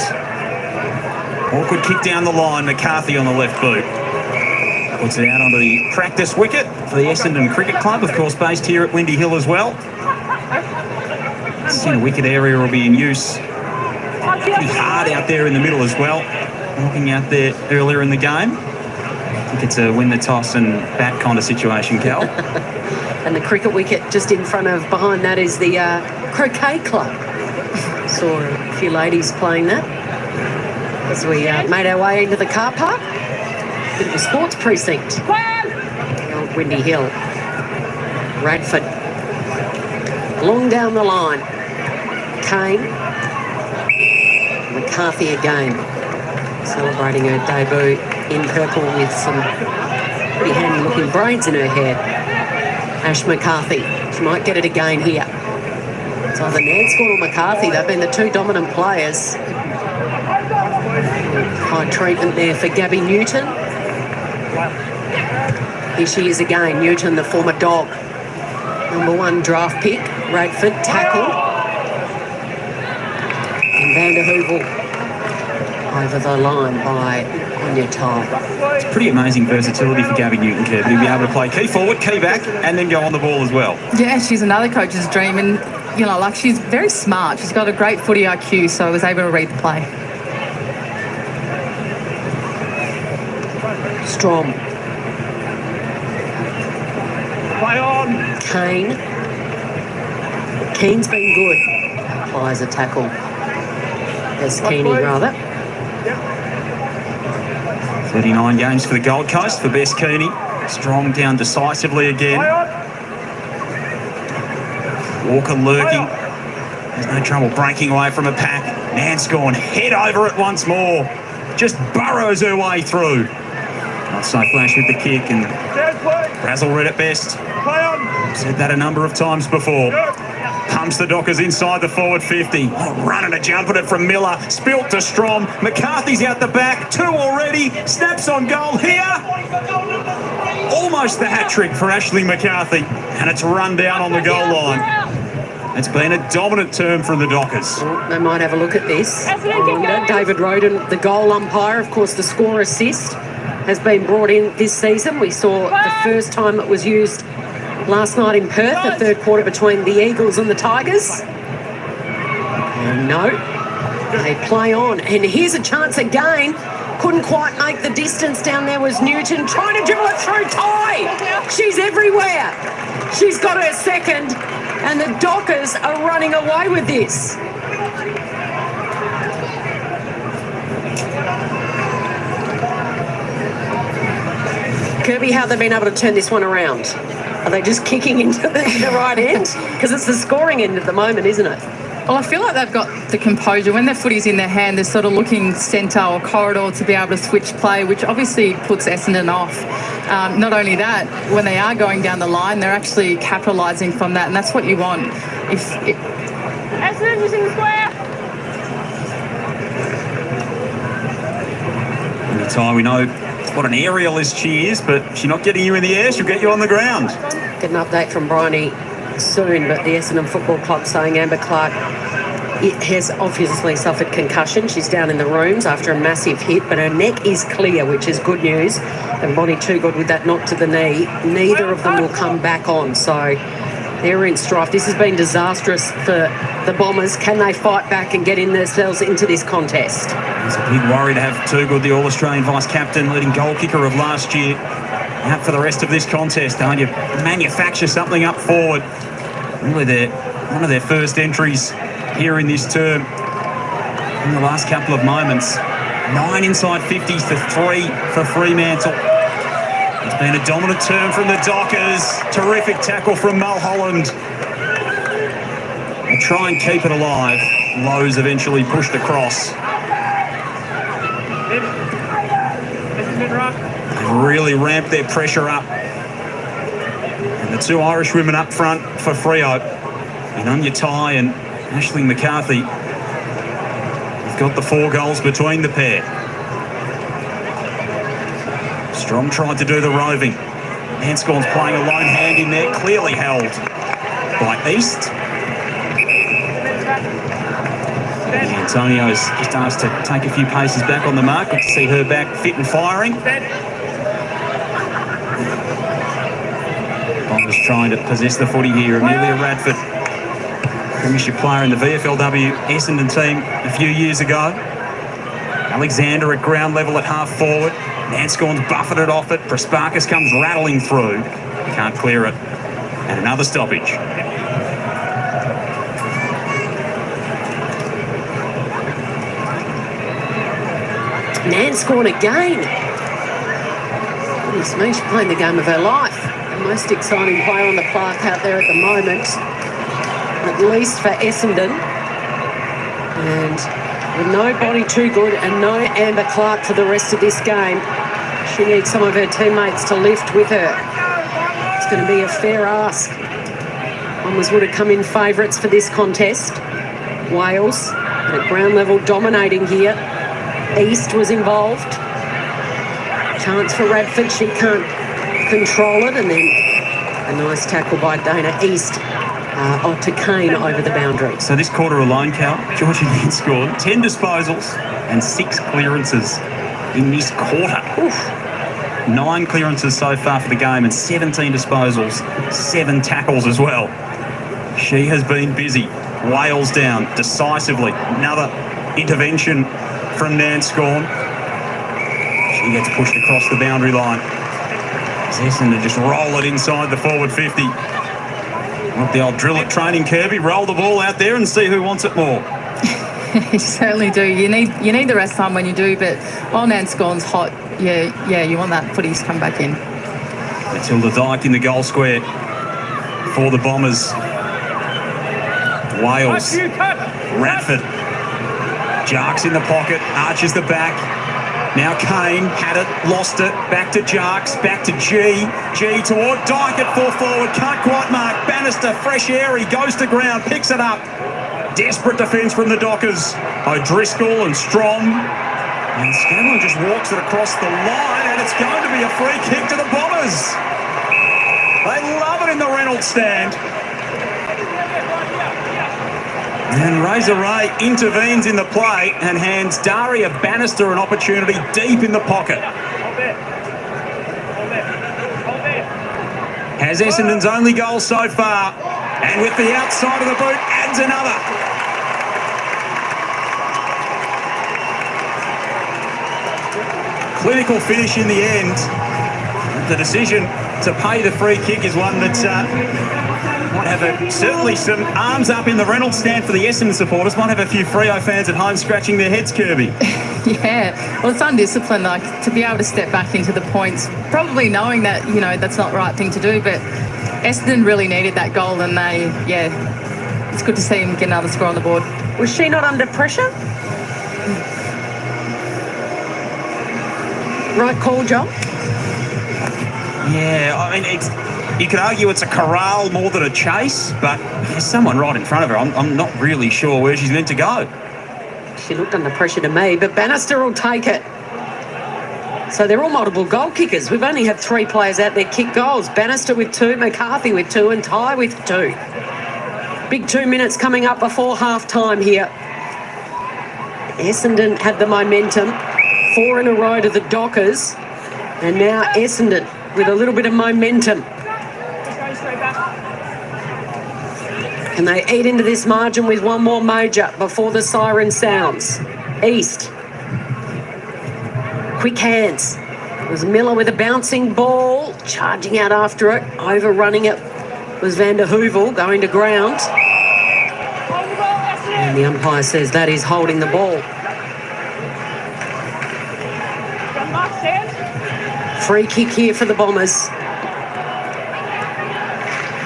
Awkward kick down the line. McCarthy on the left boot. Puts it out onto the practice wicket for the Essendon Cricket Club, of course based here at Windy Hill as well. Centre wicket area will be in use. Pretty hard out there in the middle as well. Looking out there earlier in the game. I think it's a win the toss and bat kind of situation, Cal. And the cricket wicket just in front of, behind that is the croquet club. Saw a few ladies playing that as we made our way into the car park. Bit of a sports precinct. Old Windy Hill. Radford. Long down the line. Kane. McCarthy again. Celebrating her debut in purple with some pretty handy looking braids in her hair. Ash McCarthy. She might get it again here. It's either Nanscorn or McCarthy. They've been the 2 dominant players. High treatment there for Gabby Newton. Here she is again. Newton, the former Dog. Number 1 draft pick. Radford tackled. And Van der Heuvel over the line by Anya Ty. It's pretty amazing versatility for Gabby Newton, Kirby, to be able to play key forward, key back, and then go on the ball as well. Yeah, she's another coach's dream, and she's very smart. She's got a great footy IQ, so I was able to read the play. Strom. Play on. Kane. Keane's been good. Applies a tackle. As Keeney, rather. 39 games for the Gold Coast for Bess Keeney. Strong down decisively again. Walker lurking. There's no trouble breaking away from a pack. Nanscorn head over it once more. Just burrows her way through. Not so flash with the kick, and Razzle read it best. Said that a number of times before. Pumps the Dockers inside the forward 50. Running a jump at it from Miller. Spilt to Strom. McCarthy's out the back. 2 already. Snaps on goal here. Almost the hat-trick for Ashley McCarthy. And it's run down on the goal line. It's been a dominant term from the Dockers. They might have a look at this. David Roden, the goal umpire, of course, the score assist has been brought in this season. We saw the first time it was used last night in Perth, the third quarter between the Eagles and the Tigers. And no, they play on. And here's a chance again. Couldn't quite make the distance. Down there was Newton trying to dribble it through. Ty! She's everywhere. She's got her second. And the Dockers are running away with this. Kirby, how have they been able to turn this one around? Are they just kicking into the right end? Because it's the scoring end at the moment, isn't it? Well, I feel like they've got the composure. When their footy's in their hand, they're sort of looking centre or corridor to be able to switch play, which obviously puts Essendon off. Not only that, when they are going down the line, they're actually capitalising from that, and that's what you want. Essendon using the square. Ty, we know what an aerialist she is, but she's not getting you in the air, she'll get you on the ground. Get an update from Bryony soon, but the Essendon Football Club saying Amber Clark has obviously suffered concussion. She's down in the rooms after a massive hit, but her neck is clear, which is good news. And Bonnie Toogood with that knock to the knee. Neither of them will come back on, so they're in strife. This has been disastrous for the Bombers. Can they fight back and get in themselves into this contest? It's a big worry to have Toogood, the All-Australian vice-captain, leading goal kicker of last year, out for the rest of this contest. Don't you manufacture something up forward? Really, one of their first entries here in this term. In the last couple of moments, 9 inside 50s to 3 for Fremantle. It's been a dominant turn from the Dockers. Terrific tackle from Mulholland. They try and keep it alive. Lowe's eventually pushed across. They've really ramped their pressure up. And the two Irish women up front for Freo, Inunya Tai and Aisling McCarthy, have got the 4 goals between the pair. Strong tried to do the roving. Hanscorn's playing a lone hand in there, clearly held by East. Antonio's just asked to take a few paces back on the mark. Good to see her back fit and firing. Bombers trying to possess the footy here. Amelia Radford, premiership player in the VFLW Essendon team a few years ago. Alexander at ground level at half forward. Hanscorn's buffeted off it. Prasparkas comes rattling through. Can't clear it. And another stoppage. Hanscorn again. Goodness me, she's playing the game of her life. The most exciting player on the park out there at the moment, at least for Essendon. And with nobody too good and no Amber Clark for the rest of this game, she needs some of her teammates to lift with her. It's going to be a fair ask. Bombers would have come in favourites for this contest. Wales at ground level dominating here. East was involved. Chance for Radford, she can't control it, and then a nice tackle by Dana East to Kane over the boundary. So this quarter alone, Cal, Georgia Mead scored 10 disposals and 6 clearances in this quarter. Oof. 9 clearances so far for the game and 17 disposals, 7 tackles as well. She has been busy. Wales down decisively. Another intervention from Hanscorn. She gets pushed across the boundary line. Essendon just roll it inside the forward 50. Want the old drill at training, Kirby. Roll the ball out there and see who wants it more. You certainly do. You need the rest time when you do, but while Hanscorn's hot, yeah, you want that footy to come back in. Matilda Dyke in the goal square for the Bombers. Wales. Radford. Jarks in the pocket, arches the back. Now Kane had it, lost it, back to Jarks, back to G toward Dyke at full forward, can't quite mark. Bannister, fresh airy, goes to ground, picks it up. Desperate defence from the Dockers. O'Driscoll and Strom. And Scanlon just walks it across the line, and it's going to be a free kick to the Bombers. They love it in the Reynolds stand. And Razor Ray intervenes in the play and hands Daria Bannister an opportunity deep in the pocket. Has Essendon's only goal so far, and with the outside of the boot adds another. Clinical finish in the end. The decision to pay the free kick is one that might have certainly some arms up in the Reynolds stand for the Essendon supporters. Might have a few Freo fans at home scratching their heads, Kirby. Yeah, well, it's undisciplined, like, to be able to step back into the points, probably knowing that, that's not the right thing to do, but Essendon really needed that goal, and it's good to see him get another score on the board. Was she not under pressure? Right call, John? Yeah, I mean, you could argue it's a corral more than a chase, but there's someone right in front of her. I'm not really sure where she's meant to go. She looked under pressure to me, but Bannister will take it. So they're all multiple goal kickers. We've only had 3 players out there kick goals. Bannister with 2, McCarthy with 2, and Ty with 2. Big 2 minutes coming up before half-time here. Essendon had the momentum. 4 in a row to the Dockers. And now Essendon with a little bit of momentum. Can they eat into this margin with one more major before the siren sounds? East. Quick hands. It was Miller with a bouncing ball, charging out after it, overrunning it was Van der Heuvel going to ground. And the umpire says that is holding the ball. Free kick here for the Bombers.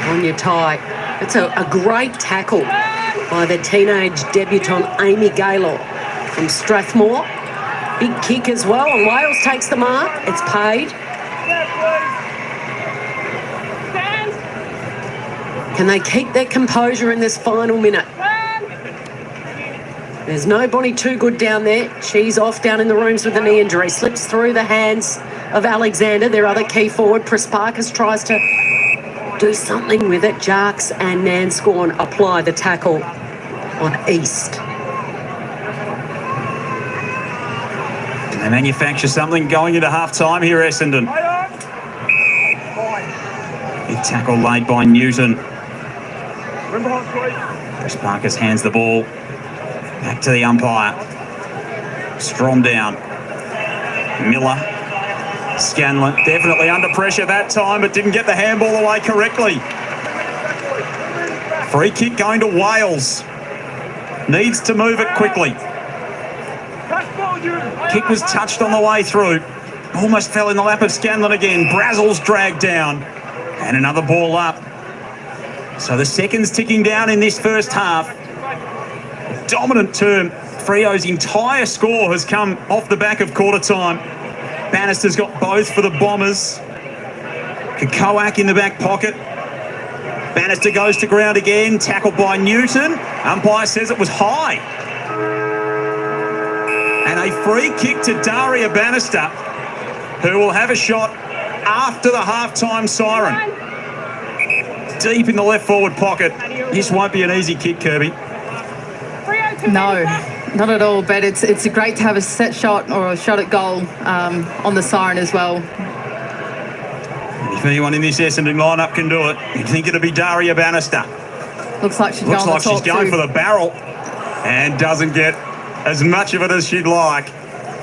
On your tie. It's a great tackle by the teenage debutante Amy Gaylor from Strathmore. Big kick as well, and Wales takes the mark. It's paid. Can they keep their composure in this final minute? There's no Bonnie Too Good down there. She's off down in the rooms with a knee injury. Slips through the hands of Alexander, their other key forward. Prasparkas tries to do something with it. Jarks and Nanscorn apply the tackle on East. They manufacture something going into half-time here, Essendon. Big tackle laid by Newton. Prasparkas hands the ball back to the umpire. Strom down. Miller. Scanlon definitely under pressure that time, but didn't get the handball away correctly. Free kick going to Wales. Needs to move it quickly. Kick was touched on the way through. Almost fell in the lap of Scanlon again. Brazel's dragged down. And another ball up. So the seconds ticking down in this first half. Dominant term. Freo's entire score has come off the back of quarter time. Bannister's got both for the Bombers. Kakoak in the back pocket. Bannister goes to ground again. Tackled by Newton. Umpire says it was high. And a free kick to Daria Bannister, who will have a shot after the half-time siren. Deep in the left forward pocket. This won't be an easy kick, Kirby. No, not at all, but it's great to have a set shot or a shot at goal on the siren as well. If anyone in this Essendon lineup can do it, you'd think it'd be Daria Bannister. Looks like she's going for the barrel and doesn't get as much of it as she'd like.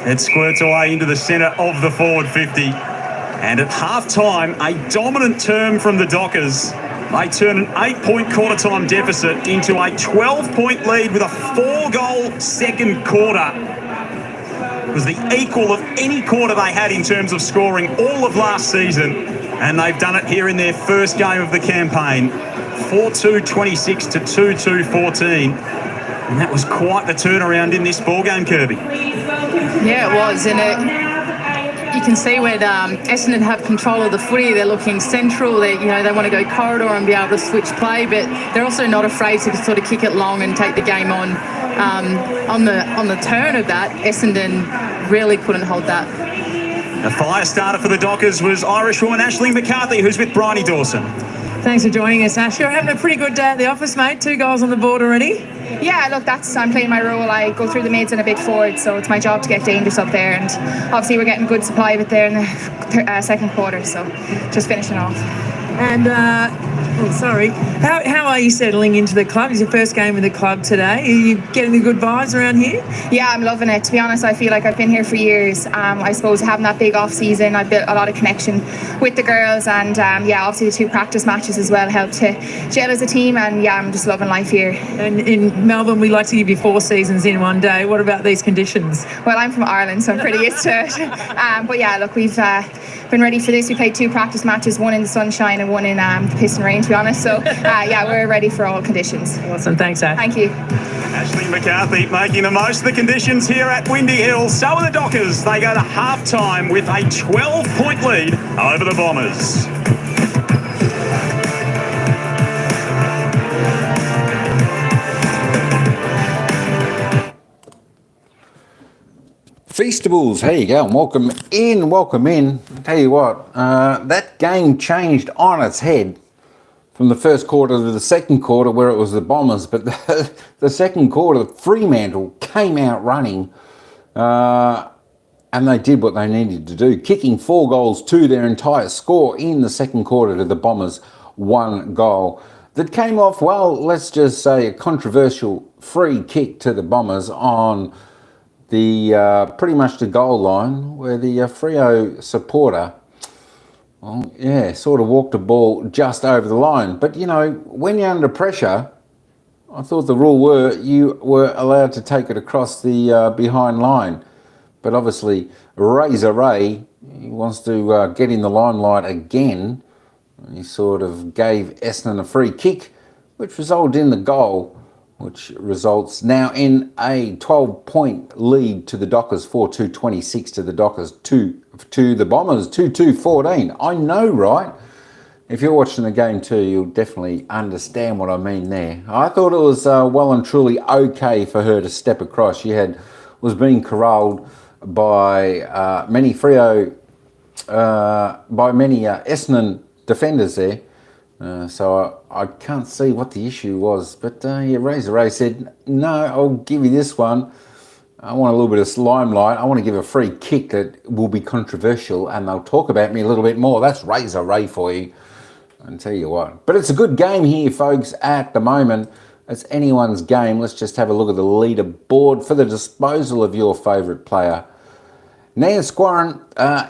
It squirts away into the centre of the forward 50. And at half-time, a dominant term from the Dockers. They turn an 8-point quarter-time deficit into a 12-point lead with a 4-goal second quarter. It was the equal of any quarter they had in terms of scoring all of last season. And they've done it here in their first game of the campaign. 4-2-26 to 2-2-14. And that was quite the turnaround in this ball game, Kirby. Yeah, it was. And you can see where Essendon have control of the footy. They're looking central. They want to go corridor and be able to switch play, but they're also not afraid to sort of kick it long and take the game on. On the turn of that, Essendon really couldn't hold that. The fire starter for the Dockers was Irish woman Aisling McCarthy, who's with Bryony Dawson. Thanks for joining us, Ash. You're having a pretty good day at the office, mate. 2 goals on the board already. Yeah, look, I'm playing my role. I go through the mids and a bit forward, so it's my job to get dangerous up there. And obviously, we're getting good supply of it there in the second quarter, so just finishing off. And, how are you settling into the club? It's your first game with the club today. Are you getting the good vibes around here? Yeah, I'm loving it. To be honest, I feel like I've been here for years. I suppose having that big off season, I've built a lot of connection with the girls, and obviously the 2 practice matches as well helped to gel as a team. And yeah, I'm just loving life here. And in Melbourne, we like to give you 4 seasons in one day. What about these conditions? Well, I'm from Ireland, so I'm pretty used to it. But yeah, look, we've been ready for this. We played 2 practice matches, one in the sunshine and one in the piss and rain, to be honest. So we're ready for all conditions. Awesome, thanks, Ash. Thank you. Aisling McCarthy making the most of the conditions here at Windy Hill. So are the Dockers. They go to half-time with a 12-point lead over the Bombers. Feastables, here you go, and welcome in. Tell you what, that game changed on its head from the first quarter to the second quarter, where it was the Bombers, but the second quarter, Fremantle came out running, and they did what they needed to do, kicking 4 goals to their entire score in the second quarter to the Bombers' 1 goal. That came off, well, let's just say a controversial free kick to the Bombers on the pretty much the goal line, where the Freo supporter, sort of walked the ball just over the line. But when you're under pressure, I thought the rule were you were allowed to take it across the behind line. But obviously, Razor Ray He wants to get in the limelight again. He sort of gave Essendon a free kick, which resulted in the goal, which results now in a 12-point lead to the Dockers, 4-2-26 to the Dockers, to the Bombers, 2-2-14. I know, right? If you're watching the game too, you'll definitely understand what I mean there. I thought it was well and truly okay for her to step across. She was being corralled by many Essendon defenders there. So I can't see what the issue was. But yeah, Razor Ray said, no, I'll give you this one. I want a little bit of limelight. I want to give a free kick that will be controversial and they'll talk about me a little bit more. That's Razor Ray for you. I tell you what. But it's a good game here, folks, at the moment. It's anyone's game. Let's just have a look at the leaderboard for the disposal of your favourite player. Nan Squarren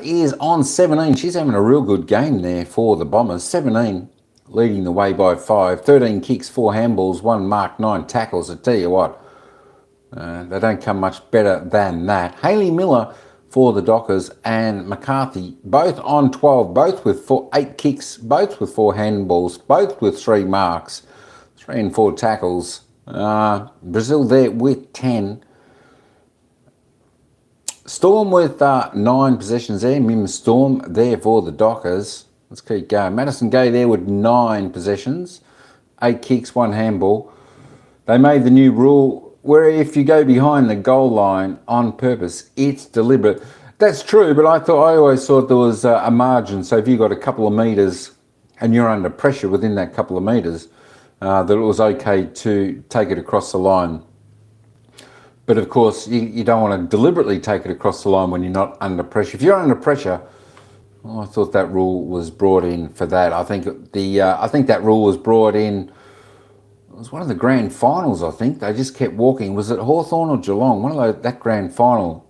is on 17. She's having a real good game there for the Bombers. 17, leading the way by 5. 13 kicks, 4 handballs, 1 mark, 9 tackles. I tell you what, they don't come much better than that. Hayley Miller for the Dockers and McCarthy, both on 12, both with 8 kicks, both with 4 handballs, both with 3 marks, 3 and 4 tackles. Brazil there with 10. Storm with 9 possessions there. Mim Storm there for the Dockers. Let's keep going. Madison Gay there with 9 possessions, 8 kicks, 1 handball. They made the new rule where if you go behind the goal line on purpose, it's deliberate. That's true, but I always thought there was a margin. So if you got a couple of metres and you're under pressure within that couple of metres, that it was okay to take it across the line. But of course, you don't want to deliberately take it across the line when you're not under pressure. If you're under pressure, well, I thought that rule was brought in for that. I think that rule was brought in. It was one of the grand finals, I think. They just kept walking. Was it Hawthorn or Geelong? One of that grand final.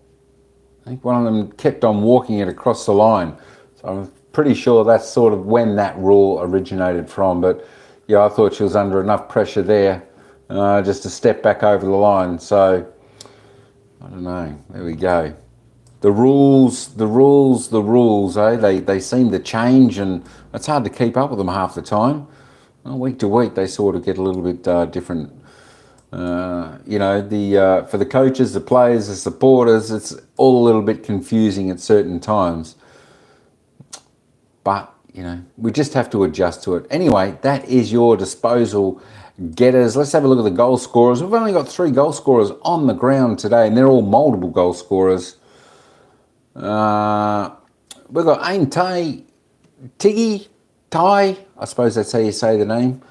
I think one of them kept on walking it across the line. So I'm pretty sure that's sort of when that rule originated from. But yeah, I thought she was under enough pressure there just to step back over the line. So I don't know. There we go. The rules, eh? They seem to change and it's hard to keep up with them half the time. Well, week to week, they sort of get a little bit different. For the coaches, the players, the supporters, it's all a little bit confusing at certain times. But, we just have to adjust to it. Anyway, that is your disposal getters. Let's have a look at the goal scorers. We've only got 3 goal scorers on the ground today, and they're all multiple goal scorers. We've got Ain Tiggy, Tai, I suppose that's how you say the name.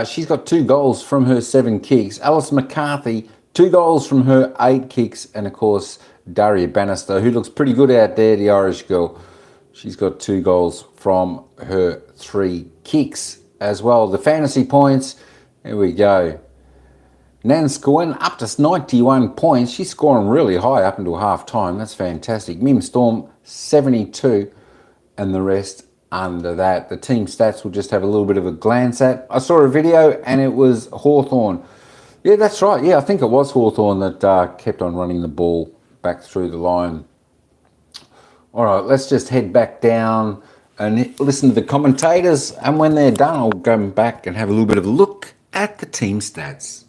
She's got 2 goals from her 7 kicks. Alice McCarthy, 2 goals from her 8 kicks. And of course, Daria Bannister, who looks pretty good out there, the Irish girl. She's got 2 goals from her 3 kicks as well. The fantasy points, here we go. Nan Squarren up to 91 points. She's scoring really high up until half time. That's fantastic. Mim Storm, 72. And the rest under that. The team stats we'll just have a little bit of a glance at. I saw a video and it was Hawthorn. Yeah, that's right. Yeah, I think it was Hawthorn that kept on running the ball back through the line. All right, let's just head back down and listen to the commentators. And when they're done, I'll go back and have a little bit of a look at the team stats.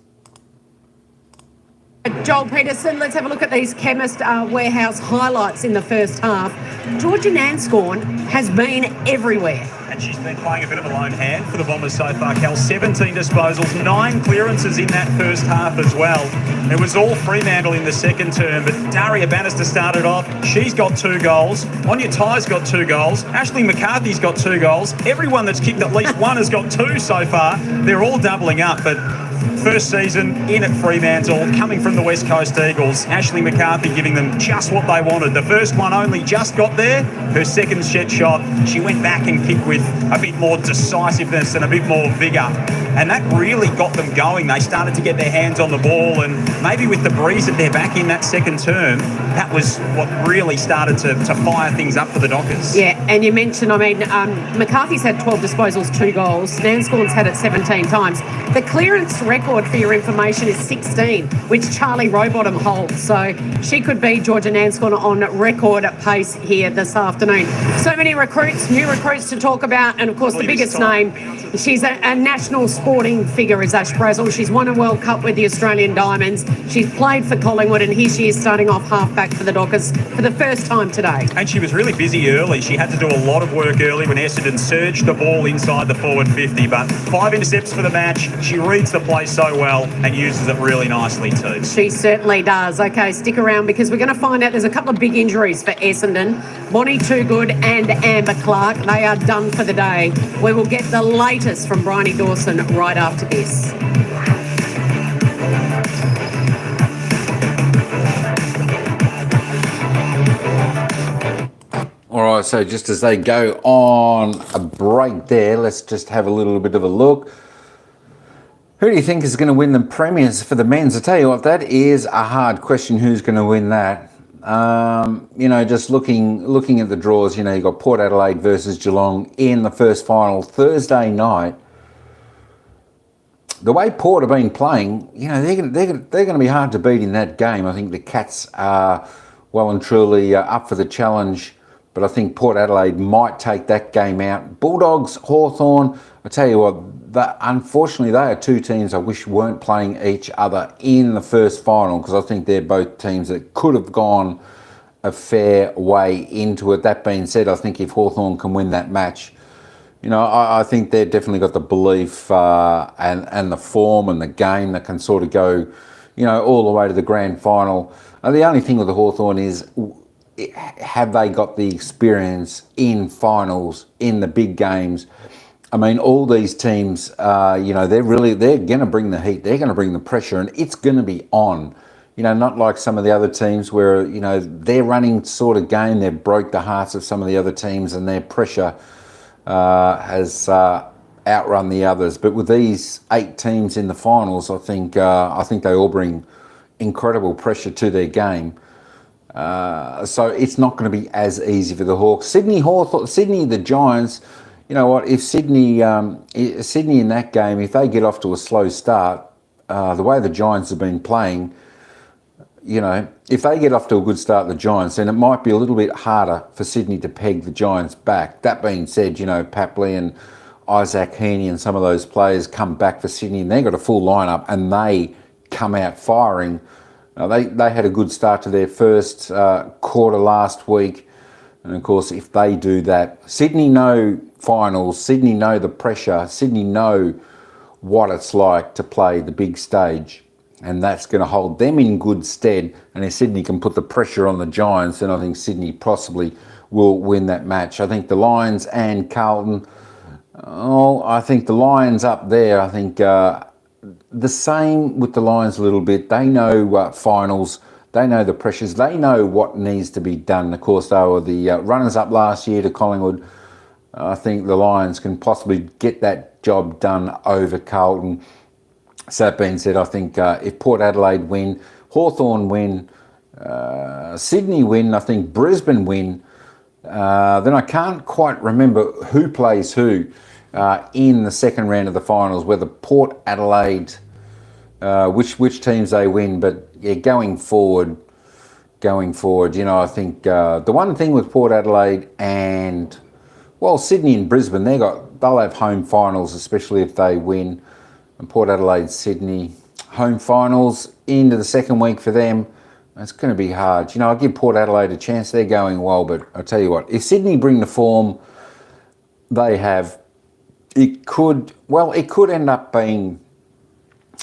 Joel Peterson, let's have a look at these Chemist Warehouse highlights in the first half. Georgia Nanscorn has been everywhere. And she's been playing a bit of a lone hand for the Bombers so far, Cal. 17 disposals, 9 clearances in that first half as well. It was all Fremantle in the second term, but Daria Bannister started off. She's got 2 goals. Anya Ty's got 2 goals. Ashley McCarthy's got 2 goals. Everyone that's kicked at least 1 has got 2 so far. They're all doubling up, but first season in at Fremantle, coming from the West Coast Eagles. Ashley McCarthy giving them just what they wanted. The first one only just got there. Her second set shot, she went back and kicked with a bit more decisiveness and a bit more vigour. And that really got them going. They started to get their hands on the ball, and maybe with the breeze at their back in that second term, that was what really started to fire things up for the Dockers. Yeah, and you mentioned, McCarthy's had 12 disposals, 2 goals. Nanscorn's had it 17 times. The clearance record record for your information is 16, which Charlie Rowbottom holds. So she could be Georgia Nanscorn on record pace here this afternoon. So many recruits, new recruits to talk about, and of course the biggest name, she's a national sporting figure, is Ash Brazel. She's won a World Cup with the Australian Diamonds. She's played for Collingwood, and here she is starting off halfback for the Dockers for the first time today. And she was really busy early. She had to do a lot of work early when Essendon surged the ball inside the forward 50, but 5 intercepts for the match. She reads the play so well and uses it really nicely too. She certainly does. Okay, stick around because we're going to find out there's a couple of big injuries for Essendon. Bonnie Toogood and Amber Clark, they are done for the day. We will get the latest from Bryony Dawson right after this. All right, so just as they go on a break there, let's just have a little bit of a look. Who do you think is going to win the premiers for the men's? I tell you what, that is a hard question. Who's going to win that? You know, just looking at the draws, you know, you got Port Adelaide versus Geelong in the first final Thursday night. The way Port have been playing, you know, they're going to be hard to beat in that game. I think the Cats are well and truly up for the challenge, but I think Port Adelaide might take that game out. Bulldogs, Hawthorn, I tell you what, unfortunately, they are two teams I wish weren't playing each other in the first final, because I think they're both teams that could have gone a fair way into it. That being said, I think if Hawthorn can win that match, you know, I think they've definitely got the belief and the form and the game that can sort of go, you know, all the way to the grand final. The only thing with the Hawthorn is, have they got the experience in finals, in the big games? I mean, all these teams, you know, they're going to bring the heat, they're going to bring the pressure, and it's going to be on. You know, not like some of the other teams where, you know, their running sort of game, they've broke the hearts of some of the other teams, and their pressure has outrun the others. But with these 8 teams in the finals, I think they all bring incredible pressure to their game. So it's not going to be as easy for the Hawks. Sydney, the Giants. You know what? If Sydney in that game, if they get off to a slow start, the way the Giants have been playing, you know, if they get off to a good start, the Giants, then it might be a little bit harder for Sydney to peg the Giants back. That being said, you know, Papley and Isaac Heaney and some of those players come back for Sydney, and they've got a full lineup, and they come out firing. They had a good start to their first quarter last week. And of course, if they do that, Sydney know finals, Sydney know the pressure, Sydney know what it's like to play the big stage. And that's going to hold them in good stead. And if Sydney can put the pressure on the Giants, then I think Sydney possibly will win that match. I think the Lions and Carlton, I think the Lions up there, I think the same with the Lions a little bit. They know finals. They know the pressures. They know what needs to be done. Of course, they were the runners-up last year to Collingwood. I think the Lions can possibly get that job done over Carlton. So that being said, I think if Port Adelaide win, Hawthorn win, Sydney win, I think Brisbane win, then I can't quite remember who plays who in the second round of the finals, whether Port Adelaide, which teams they win. But yeah, going forward, you know, I think the one thing with Port Adelaide and, well, Sydney and Brisbane, they'll have home finals, especially if they win. And Port Adelaide, Sydney, home finals into the second week for them. It's going to be hard. You know, I'll give Port Adelaide a chance. They're going well, but I'll tell you what, if Sydney bring the form they have, it could end up being,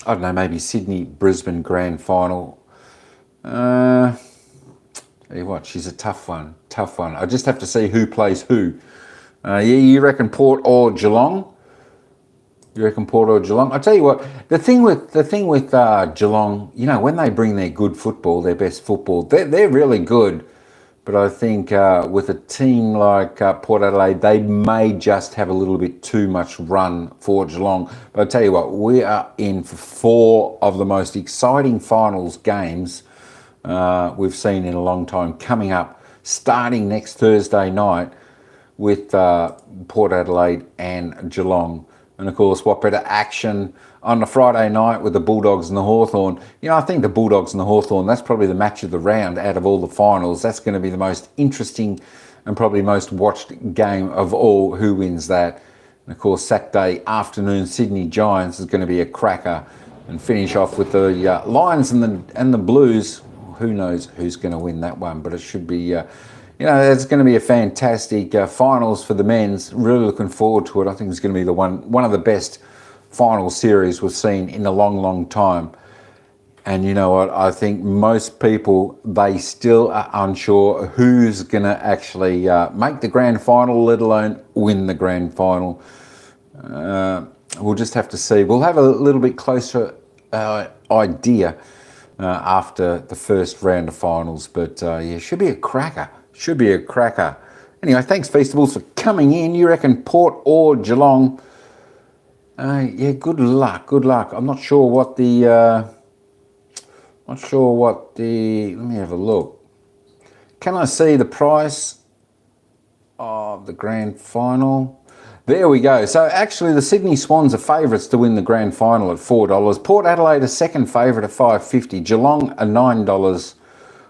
I don't know, maybe Sydney-Brisbane grand final. Tell you what, she's a tough one. I just have to see who plays who. You reckon Port or Geelong? I tell you what, the thing with Geelong, you know, when they bring their good football, their best football, they're really good. But I think with a team like Port Adelaide, they may just have a little bit too much run for Geelong. But I tell you what, we are in for 4 of the most exciting finals games we've seen in a long time coming up, starting next Thursday night with Port Adelaide and Geelong. And of course, what better action on the Friday night with the Bulldogs and the Hawthorn. I think the Bulldogs and the Hawthorn, that's probably the match of the round out of all the finals. That's going to be the most interesting and probably most watched game of all. Who wins that? And of course, Saturday afternoon, Sydney Giants is going to be a cracker. And finish off with the Lions and the Blues. Who knows who's going to win that one? But it should be, it's going to be a fantastic finals for the men's. Really looking forward to it. I think it's going to be the one of the best final series we've seen in a long, long time. And you know what? I think most people, they still are unsure who's going to actually make the grand final, let alone win the grand final. We'll just have to see. We'll have a little bit closer idea after the first round of finals. But yeah, should be a cracker. Should be a cracker. Anyway, thanks Feastables for coming in. You reckon Port or Geelong? Yeah, good luck. Good luck. I'm not sure what the. Let me have a look. Can I see the price of the grand final? There we go. So actually the Sydney Swans are favourites to win the grand final at $4. Port Adelaide a second favourite at $5.50. Geelong are $9.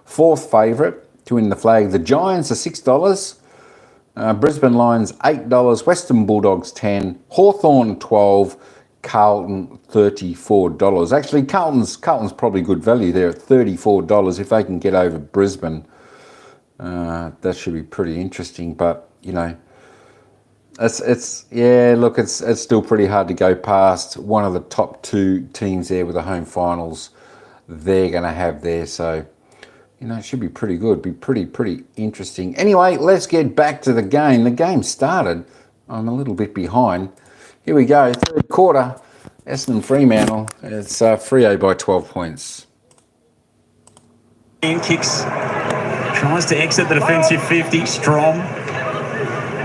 Fourth favourite to win the flag. The Giants are $6. Brisbane Lions $8. Western Bulldogs $10. Hawthorn $12. Carlton $34. Actually, Carlton's probably good value there at $34 if they can get over Brisbane. That should be pretty interesting. But it's still pretty hard to go past one of the top two teams there with the home finals. They're going to have there, so it should be pretty good. Be pretty interesting. Anyway, let's get back to the game. The game started. I'm a little bit behind. Here we go, third quarter, Essendon Fremantle. It's Freo by 12 points. And kicks, tries to exit the defensive 50, Strom.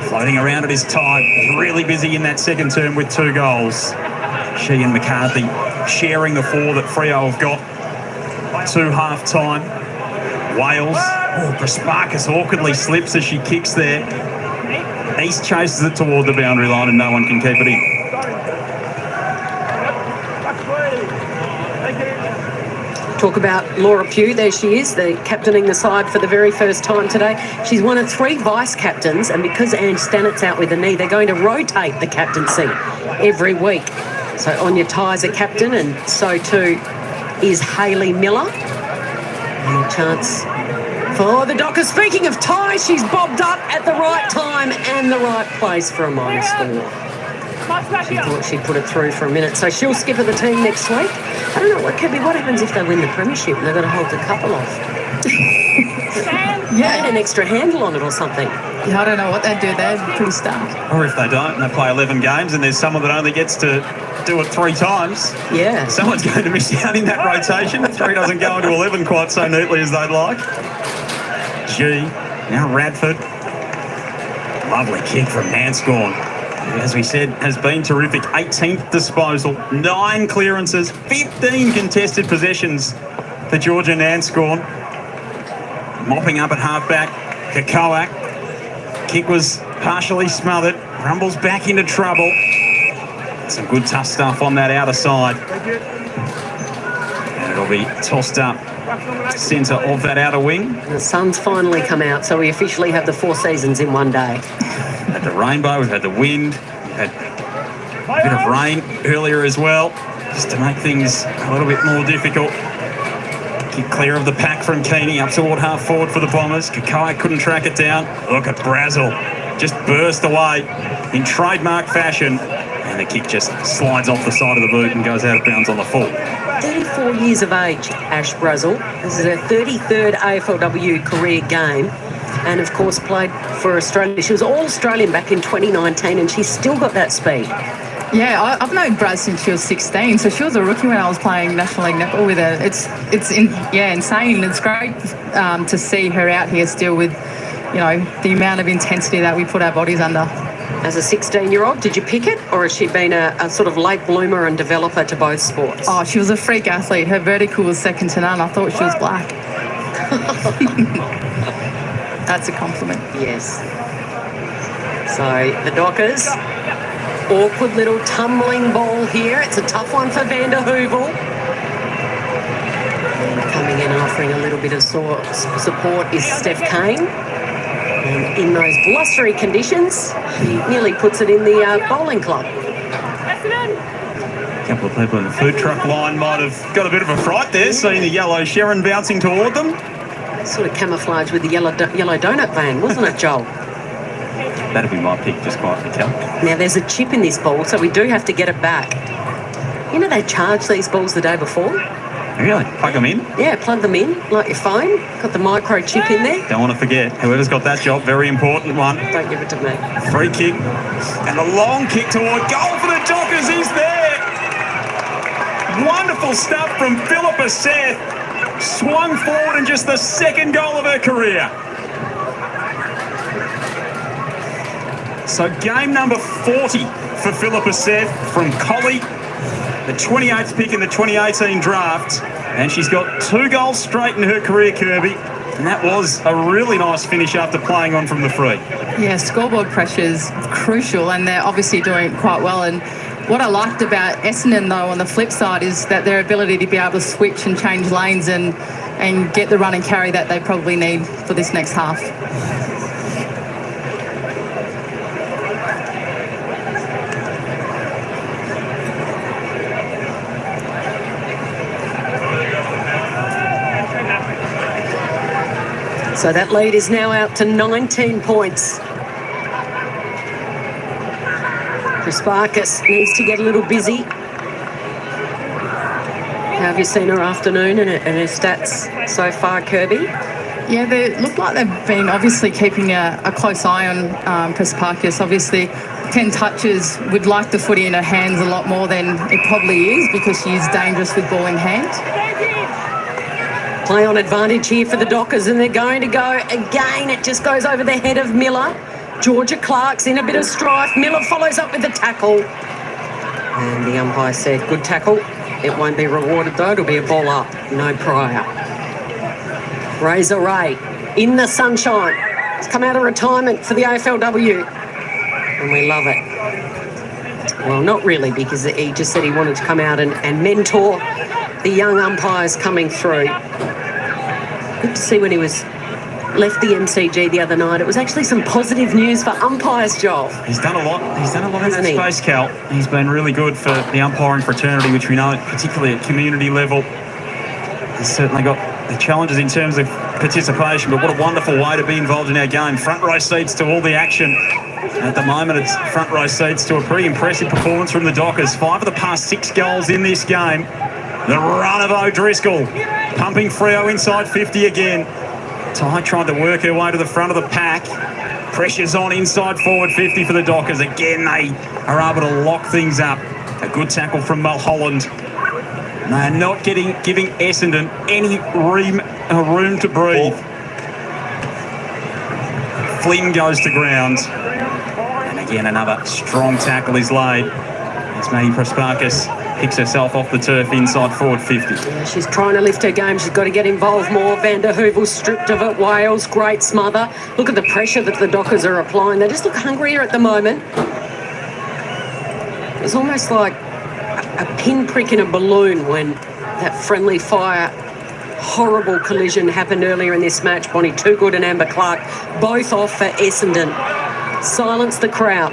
Floating around at his time, really busy in that second term with 2 goals. She and McCarthy sharing the 4 that Freo have got to half-time. Wales, Prasparkas awkwardly slips as she kicks there. East chases it toward the boundary line and no one can keep it in. Talk about Laura Pugh. There she is, the captaining the side for the very first time today. She's one of 3 vice-captains, and because Ange Stannett's out with a knee, they're going to rotate the captaincy every week. So Anya Ty's a captain, and so too is Hayley Miller. And a chance for the Dockers. Speaking of Ty, she's bobbed up at the right time and the right place for a minus score. She thought she'd put it through for a minute. So she'll skip of the team next week. I don't know, what happens if they win the premiership and they've got to hold the couple off? Get an extra handle on it or something. Yeah, I don't know what they'd do. They're pretty stark. Or if they don't, and they play 11 games and there's someone that only gets to do it 3 times. Yeah. Someone's going to miss out in that rotation. 3 doesn't go into 11 quite so neatly as they'd like. Now Radford. Lovely kick from Nanscorn. As we said, has been terrific. 18th disposal, 9 clearances, 15 contested possessions for Georgia Nanscorn. Mopping up at halfback, Kakoak. Kick was partially smothered. Rumbles back into trouble. Some good tough stuff on that outer side. And it'll be tossed up centre of that outer wing. The sun's finally come out, so we officially have the 4 seasons in one day. We've had the rainbow, we've had the wind, we've had a bit of rain earlier as well, just to make things a little bit more difficult. Kick clear of the pack from Keeney, up toward half forward for the Bombers. Kakai couldn't track it down. Look at Brazel, just burst away in trademark fashion, and the kick just slides off the side of the boot and goes out of bounds on the full. 34 years of age, Ash Brazel. This is her 33rd AFLW career game, and of course played for Australia. She was All-Australian back in 2019, and she's still got that speed. Yeah, I've known Braz since she was 16, so she was a rookie when I was playing National League netball with her. It's insane. It's great to see her out here still with, the amount of intensity that we put our bodies under. As a 16-year-old, did you pick it, or has she been a sort of late bloomer and developer to both sports? Oh, she was a freak athlete. Her vertical was second to none. I thought she was black. That's a compliment. Yes. So the Dockers Awkward little tumbling ball here. It's a tough one for Van der Heuvel. And coming in offering a little bit of support is Steph Kane. And in those blustery conditions, he nearly puts it in the bowling club. A couple of people in the food truck line might have got a bit of a fright there, seeing the yellow Sharon bouncing toward them. Sort of camouflage with the yellow donut van, wasn't it, Joel? That'd be my pick, just quietly tell. Now, there's a chip in this ball, so we do have to get it back. You know, they charge these balls the day before. Really? Plug them in? Yeah, plug them in, like your phone. Got the micro chip in there. Don't want to forget, whoever's got that job, very important one. Don't give it to me. Free kick. And the long kick toward goal for the Dockers is there. Wonderful stuff from Philippa Seth. Swung forward in just the second goal of her career. So game number 40 for Philippa Seth from Collie, the 28th pick in the 2018 draft. And she's got 2 goals straight in her career, Kirby. And that was a really nice finish after playing on from the free. Yeah, scoreboard pressure's crucial, and they're obviously doing quite well. And what I liked about Essendon, though, on the flip side, is that their ability to be able to switch and change lanes and get the run and carry that they probably need for this next half. So that lead is now out to 19 points. Prasparkas needs to get a little busy. How have you seen her afternoon and her stats so far, Kirby? Yeah, they look like they've been obviously keeping a close eye on Prasparkas. Obviously, 10 touches, would like the footy in her hands a lot more than it probably is, because she is dangerous with ball in hand. Play on advantage here for the Dockers, and they're going to go again. It just goes over the head of Miller. Georgia Clark's in a bit of strife. Miller follows up with the tackle. And the umpire said, good tackle. It won't be rewarded though. It'll be a ball up. No prior. Razor Ray in the sunshine. He's come out of retirement for the AFLW. And we love it. Well, not really, because he just said he wanted to come out and mentor the young umpires coming through. Good to see when he left the MCG the other night. It was actually some positive news for umpires, Joel. He's done a lot. He's done a lot in that space, Cal. He's been really good for the umpiring fraternity, which we know, particularly at community level. He's certainly got the challenges in terms of participation, but what a wonderful way to be involved in our game. Front row seats to all the action. At the moment, it's front row seats to a pretty impressive performance from the Dockers. 5 of the past 6 goals in this game. The run of O'Driscoll, pumping Freo inside 50 again. Ty trying to work her way to the front of the pack. Pressure's on inside forward 50 for the Dockers. Again, they are able to lock things up. A good tackle from Mulholland. And they are not giving Essendon any room to breathe. Flynn goes to ground. And again, another strong tackle is laid. As Maddie Prasparkas picks herself off the turf inside forward 50. Yeah, she's trying to lift her game. She's got to get involved more. Van der Heuvel stripped of it. Wales, great smother. Look at the pressure that the Dockers are applying. They just look hungrier at the moment. It's almost like a pinprick in a balloon when that friendly fire horrible collision happened earlier in this match. Bonnie Toogood and Amber Clark both off for Essendon. Silence the crowd.